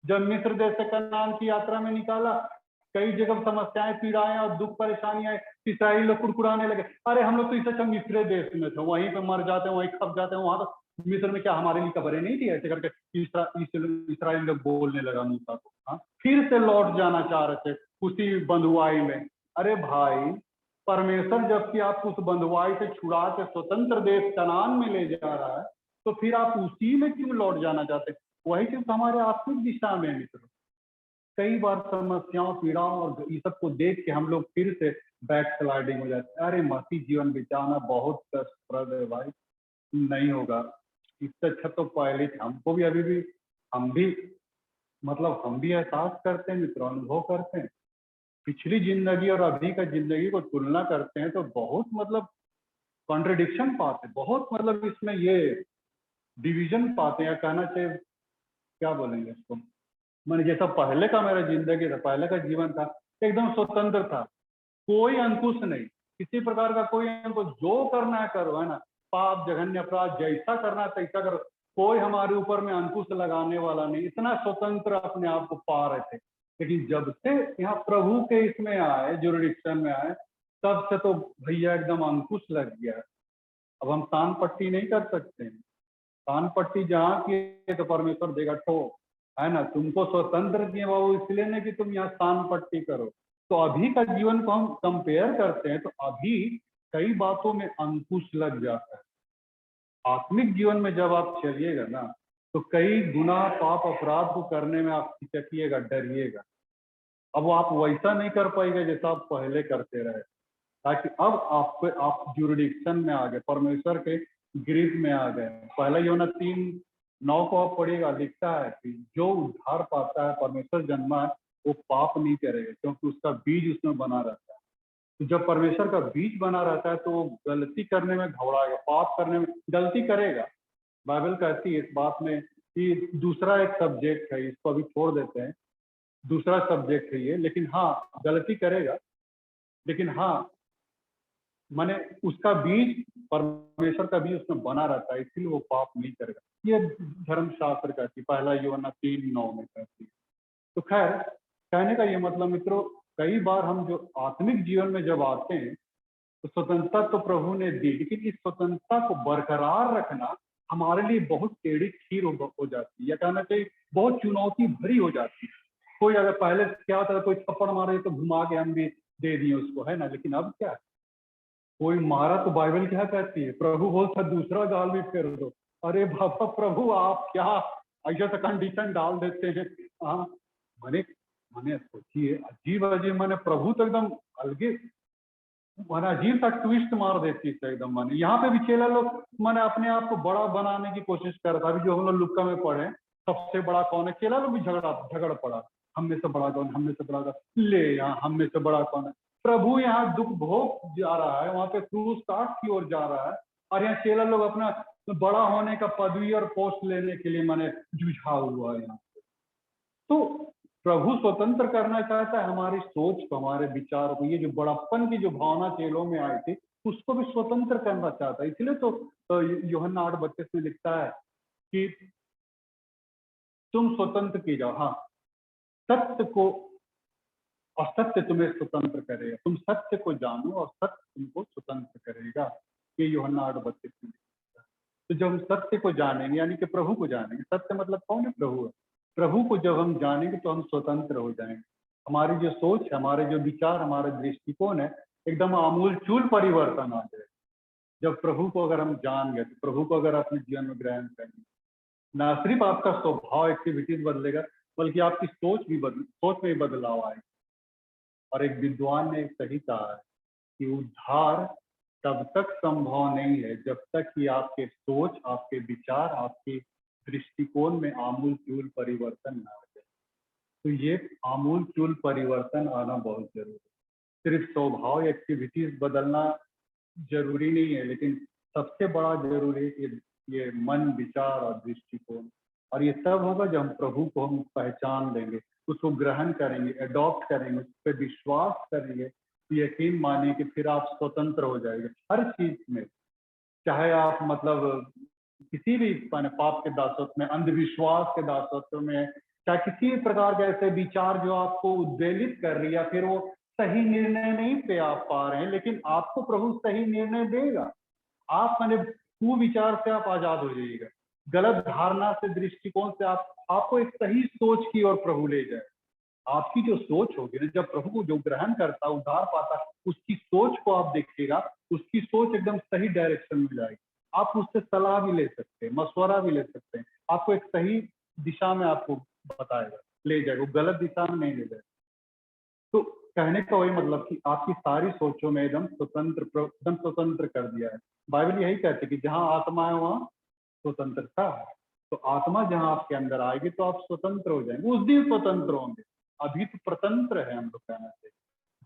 जब मिस्र देश से कनान की यात्रा में निकाला, कई जगह समस्याएं, पीड़ाएं और दुख परेशानियां, इसराइली लोग कुड़कुड़ाने लगे, अरे हम लोग तो इससे अच्छा मिस्र देश में थे, वहीं पे मर जाते हैं, वहीं खप जाते हैं, वहां तो मिस्र में क्या हमारे लिए कब्रें नहीं थी, ऐसे करके इसराइली लोग बोलने लगा मूसा को। हाँ, फिर से लौट जाना चाह रहे थे उसी बंधुआई में। अरे भाई, परमेश्वर जबकि आप उस बंधुआई से छुड़ा के स्वतंत्र देश कनान में ले जा रहा है, तो फिर आप उसी में क्यों लौट जाना चाहते हैं? वही चीज हमारे आत्मिक दिशा में मित्र। कई बार समस्याओं, पीड़ाओं और ये सब को देख के हम लोग फिर से बैक स्लाइडिंग हो जाते हैं। अरे मसीह जीवन बिताना बहुत कष्टप्रद है भाई, नहीं होगा। इससे अच्छा तो पहले हमको भी, अभी भी हम भी मतलब हम भी एहसास करते हैं मित्र, अनुभव करते हैं। पिछली जिंदगी और अभी का जिंदगी को तुलना करते हैं तो बहुत मतलब कॉन्ट्रडिक्शन पाते हैं, बहुत मतलब इसमें ये डिवीजन पाते हैं, कहना चाहिए क्या बोलेंगे इसको, मैंने जैसा पहले का मेरा जिंदगी था, पहले का जीवन था, एकदम स्वतंत्र था, कोई अंकुश नहीं, किसी प्रकार का कोई अंकुश, जो करना है करो, है ना, पाप जघन्य अपराध जैसा करना है तैसा करो, कोई हमारे ऊपर में अंकुश लगाने वाला नहीं, इतना स्वतंत्र अपने आप को पा रहे थे। लेकिन जब से यहाँ प्रभु के इसमें आए, जुरिडिक्शन में आए, तब से तो भैया एकदम अंकुश लग गया। अब हम तान पट्टी नहीं कर सकते हैं, तान पट्टी जहाँ की है तो परमेश्वर देगा ठोक, है ना। तुमको स्वतंत्र किए बाबू इसलिए नहीं कि तुम यहाँ तान पट्टी करो। तो अभी का जीवन को हम कंपेयर करते हैं तो अभी कई बातों में अंकुश लग जाता है। आत्मिक जीवन में जब आप चलिएगा ना, तो कई गुना पाप अपराध को करने में आप हिचकिएगा, डरिएगा। अब आप वैसा नहीं कर पाएंगे जैसा आप पहले करते रहे, ताकि अब आप जुरिडिक्शन में आ गए, परमेश्वर के ग्रिप में आ गए। पहला यूहन्ना 3:9 को आप पढ़िएगा, लिखता है कि जो उद्धार पाता है, परमेश्वर जन्मा है, वो पाप नहीं करेगा क्योंकि उसका बीज उसमें बना रहता है। तो जब परमेश्वर का बीज बना रहता है तो वो गलती करने में घबराएगा, पाप करने में, गलती करेगा। बाइबल कहती है इस बात में कि दूसरा एक सब्जेक्ट है, इसको अभी छोड़ देते हैं, दूसरा सब्जेक्ट है ये, लेकिन हाँ गलती करेगा, लेकिन हाँ माने उसका बीज, परमेश्वर का बीज उसमें बना रहता है, इसलिए वो पाप नहीं करेगा। ये धर्मशास्त्र कहती, पहला यूहन्ना 3:9 में कहती है। तो खैर, कहने का ये मतलब मित्रों, कई बार हम जो आत्मिक जीवन में जब आते हैं तो स्वतंत्रता तो प्रभु ने दी, लेकिन इस स्वतंत्रता को बरकरार रखना हमारे लिए बहुत टेढ़ी खीर हो जाती है, या कहना चाहिए बहुत चुनौती भरी हो जाती है। कोई अगर पहले क्या होता है, कोई थप्पड़ मारे तो घुमा के हम भी दे दिए उसको, है ना, लेकिन अब क्या, कोई मारा तो बाइबल क्या कहती है, प्रभु बोलता दूसरा गाल भी फेर दो। अरे बाबा प्रभु, आप क्या ऐसा सा कंडीशन डाल देते हैं। हाँ, मैंने मैंने सोचिए, अजीब अजीब, मैंने प्रभु तो एकदम अलगे, मैंने अजीब सा ट्विस्ट मार देती है एकदम। मैंने यहाँ पे भी चेला लोग, मैंने अपने आप को बड़ा बनाने की कोशिश कर रहा था। अभी जो हम लोग लुक्का में पढ़े, सबसे बड़ा कौन है, चेला लोग भी झगड़ पड़ा, हम में से बड़ा कौन, हम में से बड़ा कौन, ले यहाँ हम में से बड़ा कौन है। प्रभु यहाँ दुख भोग जा रहा है, वहां पे क्रूस काट की ओर जा रहा है, और यहाँ चेला लोग अपना बड़ा होने का पदवी और पोस्ट लेने के लिए मैंने जुझा हुआ है यहाँ। तो प्रभु स्वतंत्र करना चाहता है हमारी सोच को, हमारे विचार को। ये जो बड़प्पन की जो भावना चेलों में आई थी, उसको भी स्वतंत्र करना चाहता है। इसलिए तो यूहन्ना 8:32 में लिखता है कि तुम स्वतंत्र की जाओ, हाँ, सत्य को, असत्य तुम्हें स्वतंत्र करेगा, तुम सत्य को जानो और सत्य तुमको स्वतंत्र करेगा। ये यूहन्ना 8:32 में लिखता है। तो जब हम सत्य को जानेंगे, यानी कि प्रभु को जानेंगे, सत्य मतलब कौन है, प्रभु है। प्रभु को जब हम जानेंगे तो हम स्वतंत्र हो जाएंगे। हमारी जो सोच है, हमारे जो विचार, हमारे दृष्टिकोण है, एकदम आमूल चूल परिवर्तन आ जाए जब प्रभु को अगर हम जान गए, तो प्रभु को अगर अपने जीवन में ग्रहण करेंगे। ना सिर्फ आपका स्वभाव, एक्टिविटीज बदलेगा, बल्कि आपकी सोच में बदलाव आएगा। और एक विद्वान ने सही कहा है कि उद्धार तब तक संभव नहीं है जब तक कि आपके सोच, आपके विचार, आपके दृष्टिकोण में आमूल चूल परिवर्तन ना आ जाए। तो ये आमूल चूल परिवर्तन आना बहुत जरूरी है। सिर्फ स्वभाव, एक्टिविटीज बदलना जरूरी नहीं है, लेकिन सबसे बड़ा जरूरी है कि ये मन, विचार और दृष्टिकोण। और ये तब होगा जब हम प्रभु को हम पहचान लेंगे, उसको ग्रहण करेंगे, अडॉप्ट करेंगे, उस पर विश्वास करेंगे, यकीन मानिए कि फिर आप स्वतंत्र हो जाएंगे हर चीज में। चाहे आप मतलब किसी भी पाप के दासत्व में, अंधविश्वास के दासत्व में, चाहे किसी भी प्रकार के ऐसे विचार जो आपको उद्वेलित कर रही है, या फिर वो सही निर्णय नहीं पे आप पा रहे हैं, लेकिन आपको प्रभु सही निर्णय देगा। आप मैंने कुविचार से आप आजाद हो जाइएगा, गलत धारणा से, दृष्टिकोण से आपको एक सही सोच की ओर प्रभु ले जाए। आपकी जो सोच होगी ना, जब प्रभु को जो ग्रहण करता, उद्धार पाता, उसकी सोच को आप देखिएगा, उसकी सोच एकदम सही डायरेक्शन में जाएगी। आप उससे सलाह भी ले सकते हैं, मशवरा भी ले सकते हैं, आपको एक सही दिशा में आपको बताएगा, ले जाएगा, गलत दिशा में नहीं ले जाएगा। तो कहने का वही मतलब कि आपकी सारी सोचों में एकदम स्वतंत्र कर दिया है। बाइबल यही कहती है कि जहां आत्मा है वहां स्वतंत्रता है। तो आत्मा जहां आपके अंदर आएगी तो आप स्वतंत्र हो जाएंगे, उस दिन स्वतंत्र होंगे। अभी तो प्रतंत्र है, हम लोग कहना चाहिए।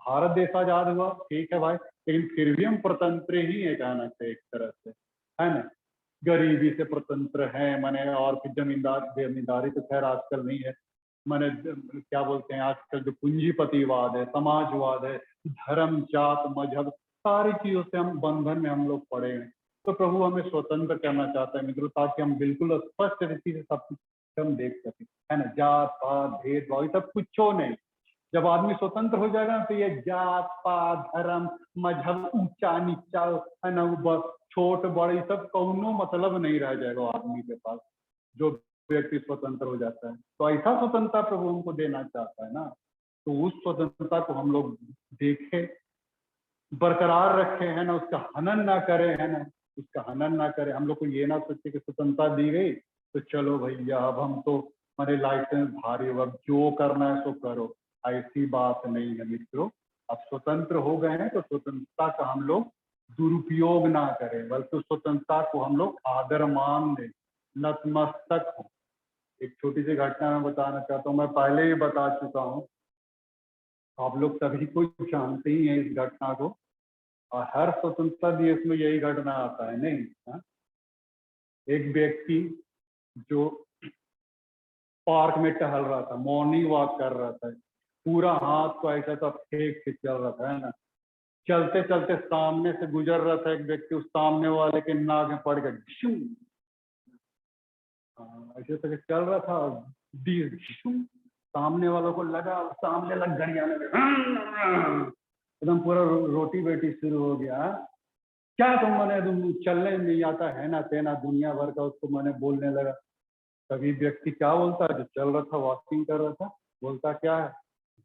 भारत देश आजाद हुआ, ठीक है भाई, लेकिन फिर भी हम प्रतंत्र ही है, कहना चाहिए एक तरह से, है ना। गरीबी से प्रतंत्र है, मैंने, और फिर जमींदारी तो खैर आजकल नहीं है, मैंने क्या बोलते हैं आजकल जो पूंजीपतिवाद है, समाजवाद है, धर्म, जात, मजहब, सारी चीजों से हम बंधन में हम लोग पड़े हैं। तो प्रभु हमें स्वतंत्र करना चाहता है मित्रों, ताकि हम बिल्कुल स्पष्ट रीति से सब कुछ हम देख सकें, है ना। जात पात भेदभाव ये सब कुछ हो नहीं। जब आदमी स्वतंत्र हो जाएगा तो ये जात पात धर्म मजहब ऊंचा नीचा, है ना, बस छोट बड़ी सब कौनो मतलब नहीं रह जाएगा आदमी के पास। जो व्यक्ति स्वतंत्र हो जाता है, तो ऐसा स्वतंत्रता प्रभु हमको देना चाहता है ना। तो उस स्वतंत्रता को हम लोग देखें, बरकरार रखें, है ना, उसका हनन ना करें, है ना, उसका हनन ना करें। हम लोग को ये ना सोचे कि स्वतंत्रता दी गई तो चलो भैया अब हम तो हमारे लाइसेंस भारी, अब जो करना है सो करो। ऐसी बात नहीं है मित्रों। अब स्वतंत्र हो गए हैं तो स्वतंत्रता का हम लोग दुरुपयोग ना करें, बल्कि स्वतंत्रता को हम लोग आदर मान दें, नतमस्तक हो। एक छोटी सी घटना मैं बताना चाहता हूँ, मैं पहले ही बता चुका हूँ, आप लोग सभी को जानते ही हैं इस घटना को, और हर स्वतंत्रता दिवस में यही घटना आता है नहीं। हाँ? एक व्यक्ति जो पार्क में टहल रहा था, मॉर्निंग वॉक कर रहा था, पूरा हाथ को ऐसा था फेंक के चल रहा था, है ना। चलते चलते सामने से गुजर रहा था एक व्यक्ति, उस सामने वाले के नाक में पड़ गया। ऐसे तो चल रहा था, सामने वालों को लगा, सामने लग गड़ियाने एकदम पूरा रोटी बेटी शुरू हो गया। क्या तुम चलने नहीं आता है ना तेना दुनिया भर का, उसको मैंने बोलने लगा। तभी व्यक्ति क्या बोलता है, जो चल रहा था वॉकिंग कर रहा था, बोलता क्या है,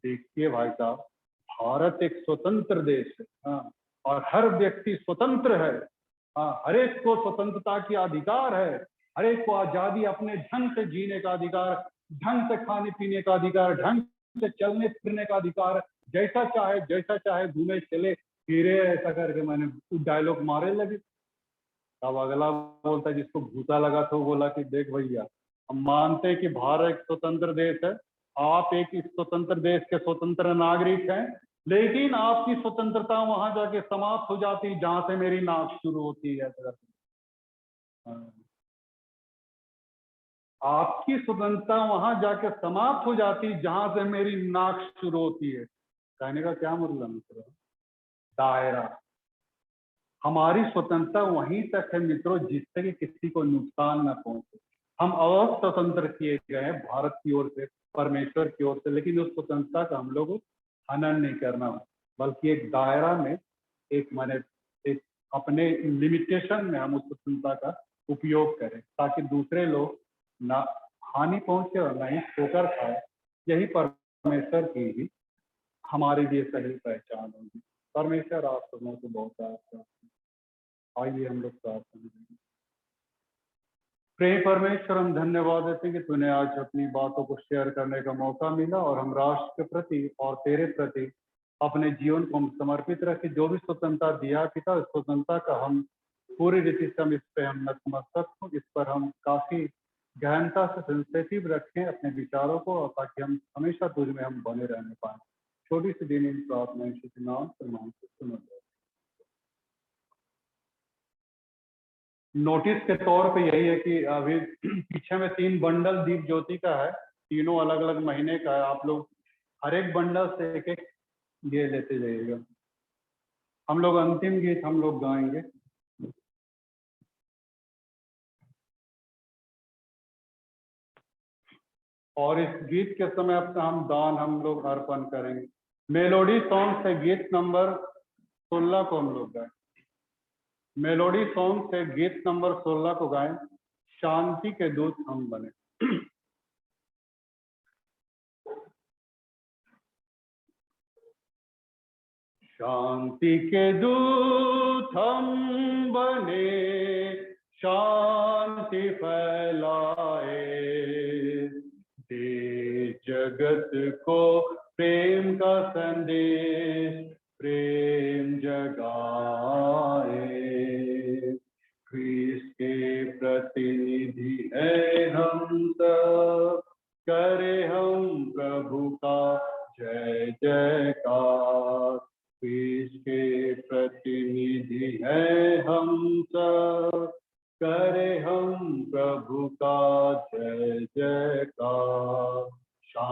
देखिए भाई साहब, भारत एक स्वतंत्र देश है, हाँ, और हर व्यक्ति स्वतंत्र है, हाँ, हर एक को स्वतंत्रता की अधिकार है, हर एक को आजादी, अपने ढंग से जीने का अधिकार, ढंग से खाने पीने का अधिकार, ढंग से चलने फिरने का अधिकार, जैसा चाहे घूमे चले फिरे, ऐसा करके मैंने डायलॉग मारे लगे। तब अगला बोलता है, जिसको भूता लगा था, वो बोला कि देख भैया, हम मानते हैं कि भारत एक स्वतंत्र देश है, आप एक इस स्वतंत्र देश के स्वतंत्र नागरिक हैं, लेकिन आपकी स्वतंत्रता वहां जाके समाप्त हो जाती है जहां से मेरी नाक शुरू होती है। आपकी स्वतंत्रता वहां जाके समाप्त हो जाती है जहां से मेरी नाक शुरू होती है। कहने का क्या मतलब मित्रों, दायरा, हमारी स्वतंत्रता वहीं तक है मित्रों जिससे कि किसी को नुकसान न पहुंचे। हम अवश्य स्वतंत्र किए गए हैं भारत की ओर से, परमेश्वर की ओर से, लेकिन उस स्वतंत्रता का हम लोग हनन नहीं करना, बल्कि एक दायरा में, एक माने एक अपने लिमिटेशन में हम उस स्वतंत्रता का उपयोग करें, ताकि दूसरे लोग ना हानि पहुंचे और ना ही ठोकर खाए। यही परमेश्वर की ही हमारे लिए सही पहचान होगी। परमेश्वर आप सबों को बहुत सारा, आइए हम लोग प्रार्थना करें। प्रिय परमेश्वर, हम धन्यवाद देते हैं कि तूने आज अपनी बातों को शेयर करने का मौका मिला, और हम राष्ट्र के प्रति और तेरे प्रति अपने जीवन को हम समर्पित रखें। जो भी स्वतंत्रता दिया पिता, उस स्वतंत्रता का हम पूरी रीति से हम इस पे हम नतमस्तक हो, इस पर हम काफी गहनता से सेंसिटिव रखें अपने विचारों को, और ताकि हम हमेशा तुझ में हम बने रहने पाए। छोटी सी दिन इन प्रार्थना यीशु के नाम से मांग के सुनो। नोटिस के तौर पे यही है कि अभी पीछे में 3 बंडल दीप ज्योति का है, तीनों अलग अलग महीने का है। आप लोग हर एक बंडल से एक एक ये लेते जाइएगा। हम लोग अंतिम गीत हम लोग गाएंगे, और इस गीत के समय अब हम दान हम लोग अर्पण करेंगे। मेलोडी सॉन्ग से गीत नंबर 16 को हम लोग गाएं। मेलोडी सॉन्ग से गीत नंबर 16 को गाएं, शांति के दूत हम बने। शांति के दूत हम बने, शांति फैलाए, दे जगत को प्रेम का संदेश, प्रेम जगाए। क्रिस्त के प्रतिनिधि है हम सब, करे हम प्रभु का जय जयकार। क्रिस्त के प्रतिनिधि है हम सब, करे हम प्रभु का जय जयकार।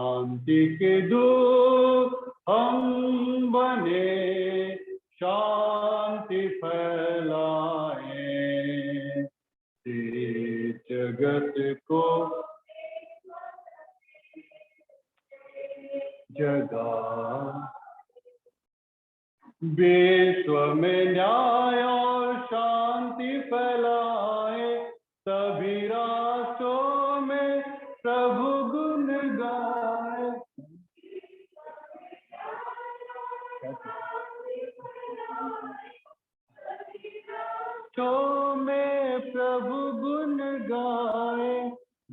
शांति के दूत हम बने, शांति फैलाएं, इस जगत को जगा, विश्व में न्याय और शांति फैलाए, सभी राष्ट्रों में प्रभु गुण गाए। राष्ट्रों में प्रभु गुण गाए,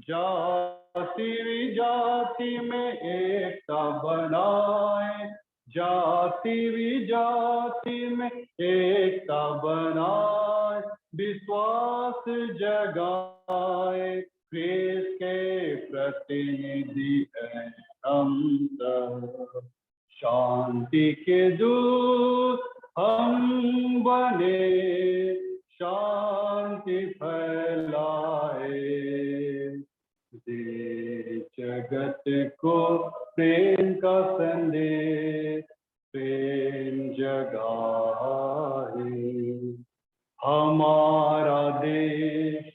जाति विजाति में एकता बनाए, जाति विजाति में एकता बनाए, विश्वास जगाए, क्रिस्त के प्रतिनिधि हैं हम सब, शांति के दूत हम बने, शांति फैलाए, दे जगत को प्रेम का संदेश, प्रेम जगाए। हमारा देश,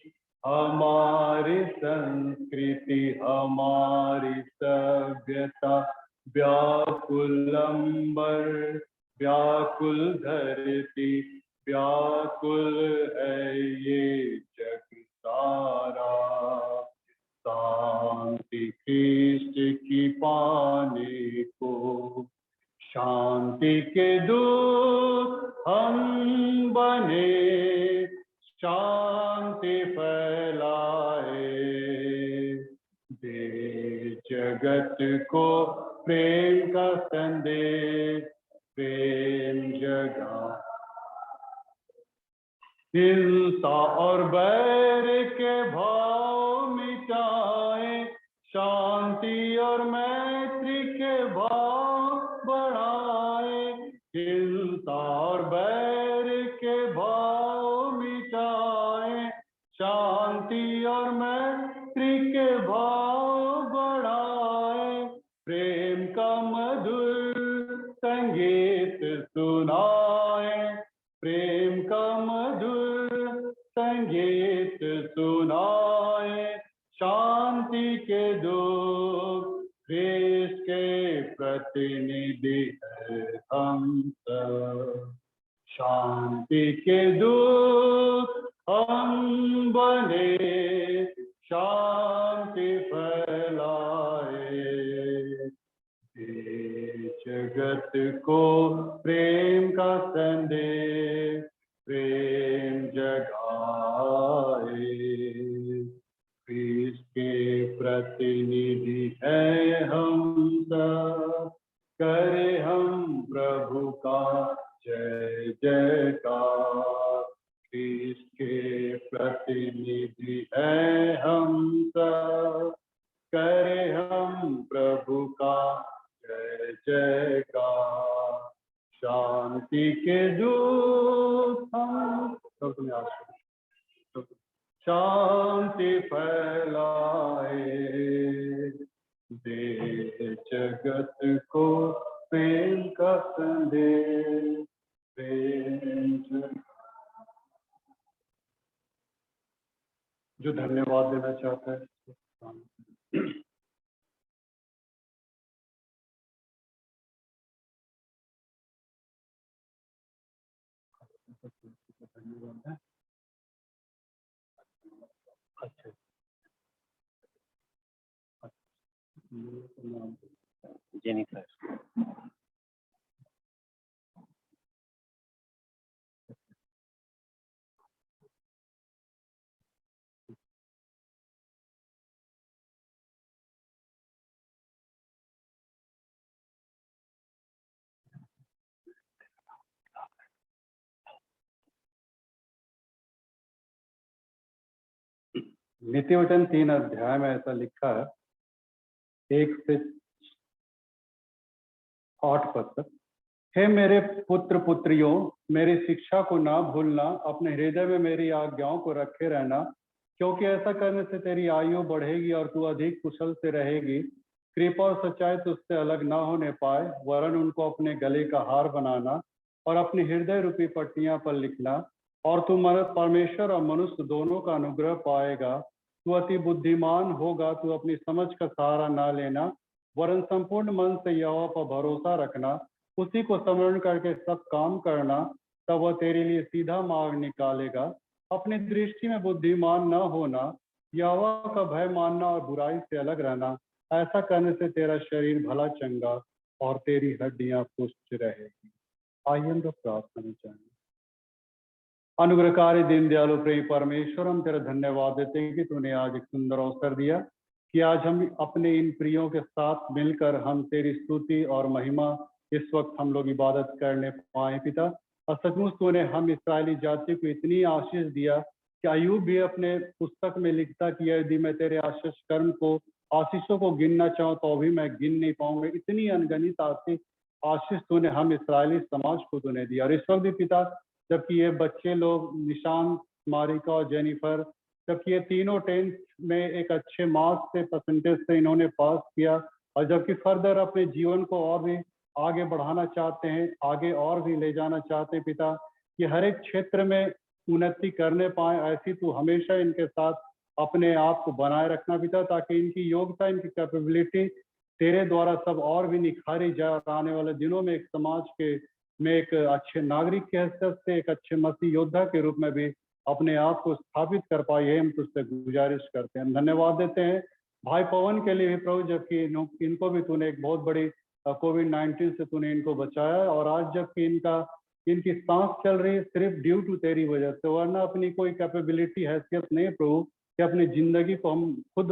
हमारी संस्कृति, हमारी सभ्यता, व्याकुल अंबर, व्याकुल धरती, व्याकुल है ये जग सारा, शांति ख्रीष्ट की पाने को, शांति के दूत हम बने, शांति फैलाए, दे जगत को प्रेम का संदेश, प्रेम जगा, हिंसा और बैर के भाव मिटाए, शांति और मैत्री के भाव बढ़ाए, हिंसा और बैर के भाव मिटाए, शांति और मैत्री के भाव बढ़ाए, प्रेम का मधुर संगीत सुनाए, प्रेम का मधुर संगीत सुनाए, शांति के दूत ख्रीष्ट के प्रतिनिधि है हम सब, शांति के दूत हम बने, शांति फैलाए, जगत को प्रेम का संदेश, प्रेम जगाए, ख्रीष्ट के प्रतिनिधि है हम सब, करे हम प्रभु का जय जयकार, ख्रीष्ट के प्रतिनिधि है हम सब, करे हम प्रभु का जय जयकार, शांति के दूत हम, शांति फैलाए, दे जगत को प्रेम का संदेश, प्रेम जो धन्यवाद देना चाहता है। धन्यवाद है। अच्छा, जेनिफर, नीति वचन 3 अध्याय में ऐसा लिखा है, 1 से 8 पद तक, हे मेरे पुत्र पुत्रियों, मेरी शिक्षा को ना भूलना, अपने हृदय में मेरी आज्ञाओं को रखे रहना, क्योंकि ऐसा करने से तेरी आयु बढ़ेगी और तू अधिक कुशल से रहेगी। कृपा और सच्चाई तुझसे अलग ना होने पाए, वरन उनको अपने गले का हार बनाना और अपने हृदय रूपी पट्टियां पर लिखना। और तू परमेश्वर और मनुष्य दोनों का अनुग्रह पाएगा। तू अति बुद्धिमान होगा, तू अपनी समझ का सहारा ना लेना, वरन संपूर्ण मन से यहोवा पर भरोसा रखना। उसी को स्मरण करके सब काम करना, तब वह तेरे लिए सीधा मार्ग निकालेगा। अपनी दृष्टि में बुद्धिमान न होना, यहोवा का भय मानना और बुराई से अलग रहना। ऐसा करने से तेरा शरीर भला चंगा और तेरी हड्डियां पुष्ट रहेगी। आइए हम लोग प्रार्थना में जाएंगे। अनुग्रहकारी दीन दयालु प्रेम परमेश्वर, हम तेरा धन्यवाद देते हैं कि तूने आज एक सुंदर अवसर दिया कि आज हम अपने इन प्रियों के साथ मिलकर हम तेरी स्तुति और महिमा इस वक्त हम लोग इबादत करने पाए पिता। और सचमुच तूने हम इस्राएली जाति को इतनी आशीष दिया कि अयूब भी अपने पुस्तक में लिखता कि यदि मैं तेरे आशीष कर्म को आशीषों को गिनना चाहूँ तो भी मैं गिन नहीं पाऊंगा। इतनी अनगणित आशीष तूने हम इस्राएली समाज को तूने दिया। और इस वक्त भी पिता, जबकि ये बच्चे लोग निशान, मारिका और जेनिफर, जबकि ये तीनों 10th में एक अच्छे मार्क्स से परसेंटेज से इन्होंने पास किया, और जबकि फर्दर अपने जीवन को और भी आगे बढ़ाना चाहते हैं, आगे और भी ले जाना चाहते हैं पिता, कि हर एक क्षेत्र में उन्नति करने पाए, ऐसी तू हमेशा इनके साथ अपने आप को बनाए रखना पिता, ताकि इनकी योग्यता, इनकी कैपेबिलिटी तेरे द्वारा सब और भी निखारी जाए और आने वाले दिनों में एक समाज के में एक अच्छे नागरिक के हैसियत से, एक अच्छे मसीह योद्धा के रूप में भी अपने आप को स्थापित कर पाए। ये हम तुझसे गुजारिश करते हैं। हम धन्यवाद देते हैं भाई पवन के लिए भी प्रभु, जबकि इनको भी तूने एक बहुत बड़ी कोविड-19 से तूने इनको बचाया, और आज जबकि इनकी सांस चल रही है सिर्फ ड्यू टू तेरी वजह से, वरना अपनी कोई कैपेबिलिटी हैसियत नहीं प्रभु कि अपनी जिंदगी को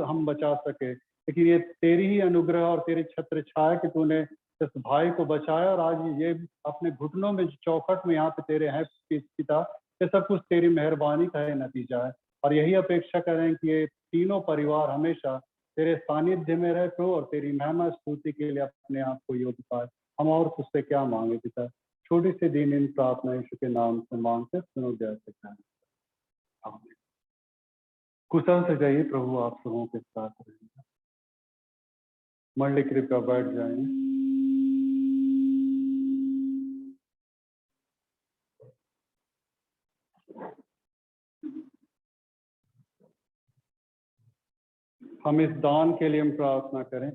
हम बचा सके। लेकिन ये तेरी ही अनुग्रह और तेरी छत्र छाया कि तूने इस भाई को बचाया, और आज ये अपने घुटनों में चौखट में यहाँ पे तेरे हैं पिता। ये सब कुछ तेरी मेहरबानी का ही नतीजा है, और यही अपेक्षा करें कि ये तीनों परिवार हमेशा तेरे सानिध्य में रहे प्रभु, और तेरी महिमा स्तुति के लिए अपने आप को योग्य पाए। हम और तुझसे क्या मांगे पिता, छोटी सी दिन इन प्रार्थना यीशु के नाम से मांगते सुनो जय से। कुशल से जाइए, प्रभु आप सबों के साथ रहेंगे। मंडली कृपया बैठ जाएंगे। हम इस दान के लिए हम प्रार्थना करें।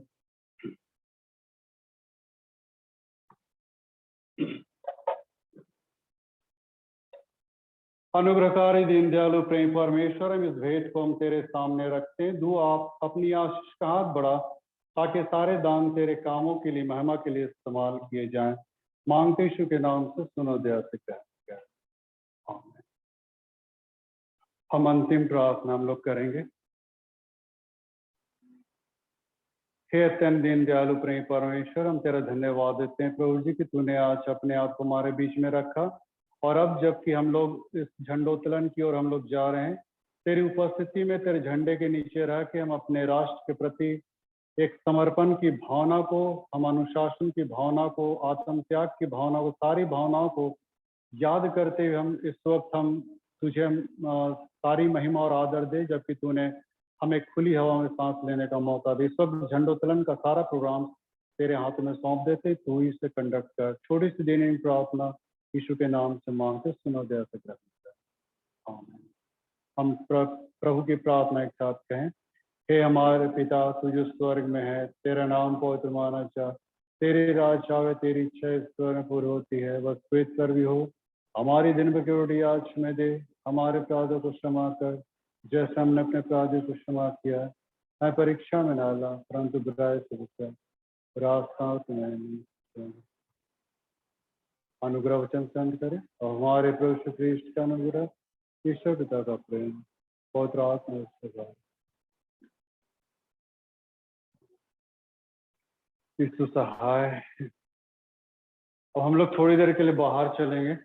अनुग्रहकारी दीन दयालु प्रेम परमेश्वर, हम इस भेंट को हम तेरे सामने रखते हैं। तू आप अपनी आशीष का हाथ बढ़ा ताकि सारे दान तेरे कामों के लिए, महिमा के लिए इस्तेमाल किए जाएं। मांगते यीशु के नाम से सुनो दया से कह। हम अंतिम प्रार्थना हम लोग करेंगे। हे अत्यंत दीन दयालु प्रेम परमेश्वर, हम तेरा धन्यवाद देते हैं प्रभु जी कि तूने आज अपने आप को हमारे बीच में रखा, और अब जबकि हम लोग इस झंडोत्तोलन की ओर हम लोग जा रहे हैं, तेरी उपस्थिति में तेरे झंडे के नीचे रह के हम अपने राष्ट्र के प्रति एक समर्पण की भावना को, हम अनुशासन की भावना को, आत्मत्याग की भावना को, सारी भावनाओं को याद करते हुए हम इस वक्त हम तुझे सारी महिमा और आदर दे, जबकि तूने हमें खुली हवा में सांस लेने का मौका दे। इस वक्त झंडोत्तोलन का सारा प्रोग्राम तेरे हाथों में सौंप देते, तू ही इसे कंडक्ट कर। छोटी सी देने की प्रार्थना यीशु के नाम से मांगते सुनो दया से ग्रहण। आमीन। हम प्रभु की प्रार्थना एक साथ कहें। हे हमारे पिता, तू जो स्वर्ग में है, तेरा नाम पवित्र माना जा, तेरी राज आवे, तेरी इच्छा ईश्वर में पूरी होती है, बस प्रीत कर भी हो। हमारी दिन भर की रोटी आज हमें दे, हमारे अपराधों को क्षमा कर जैसे हमने अपने अपराधियों को क्षमा किया है। मैं परीक्षा में ना ला, परंतु बुराई से बचा। रास्ता तुम्हें अनुग्रह वचन संत करे, और हमारे प्रभु यीशु ख्रीष्ट का अनुग्रह, ईश्वर पिता का प्रेम, पवित्र आत्मा का यीशु सहाय। और हम लोग थोड़ी देर के लिए बाहर चलेंगे।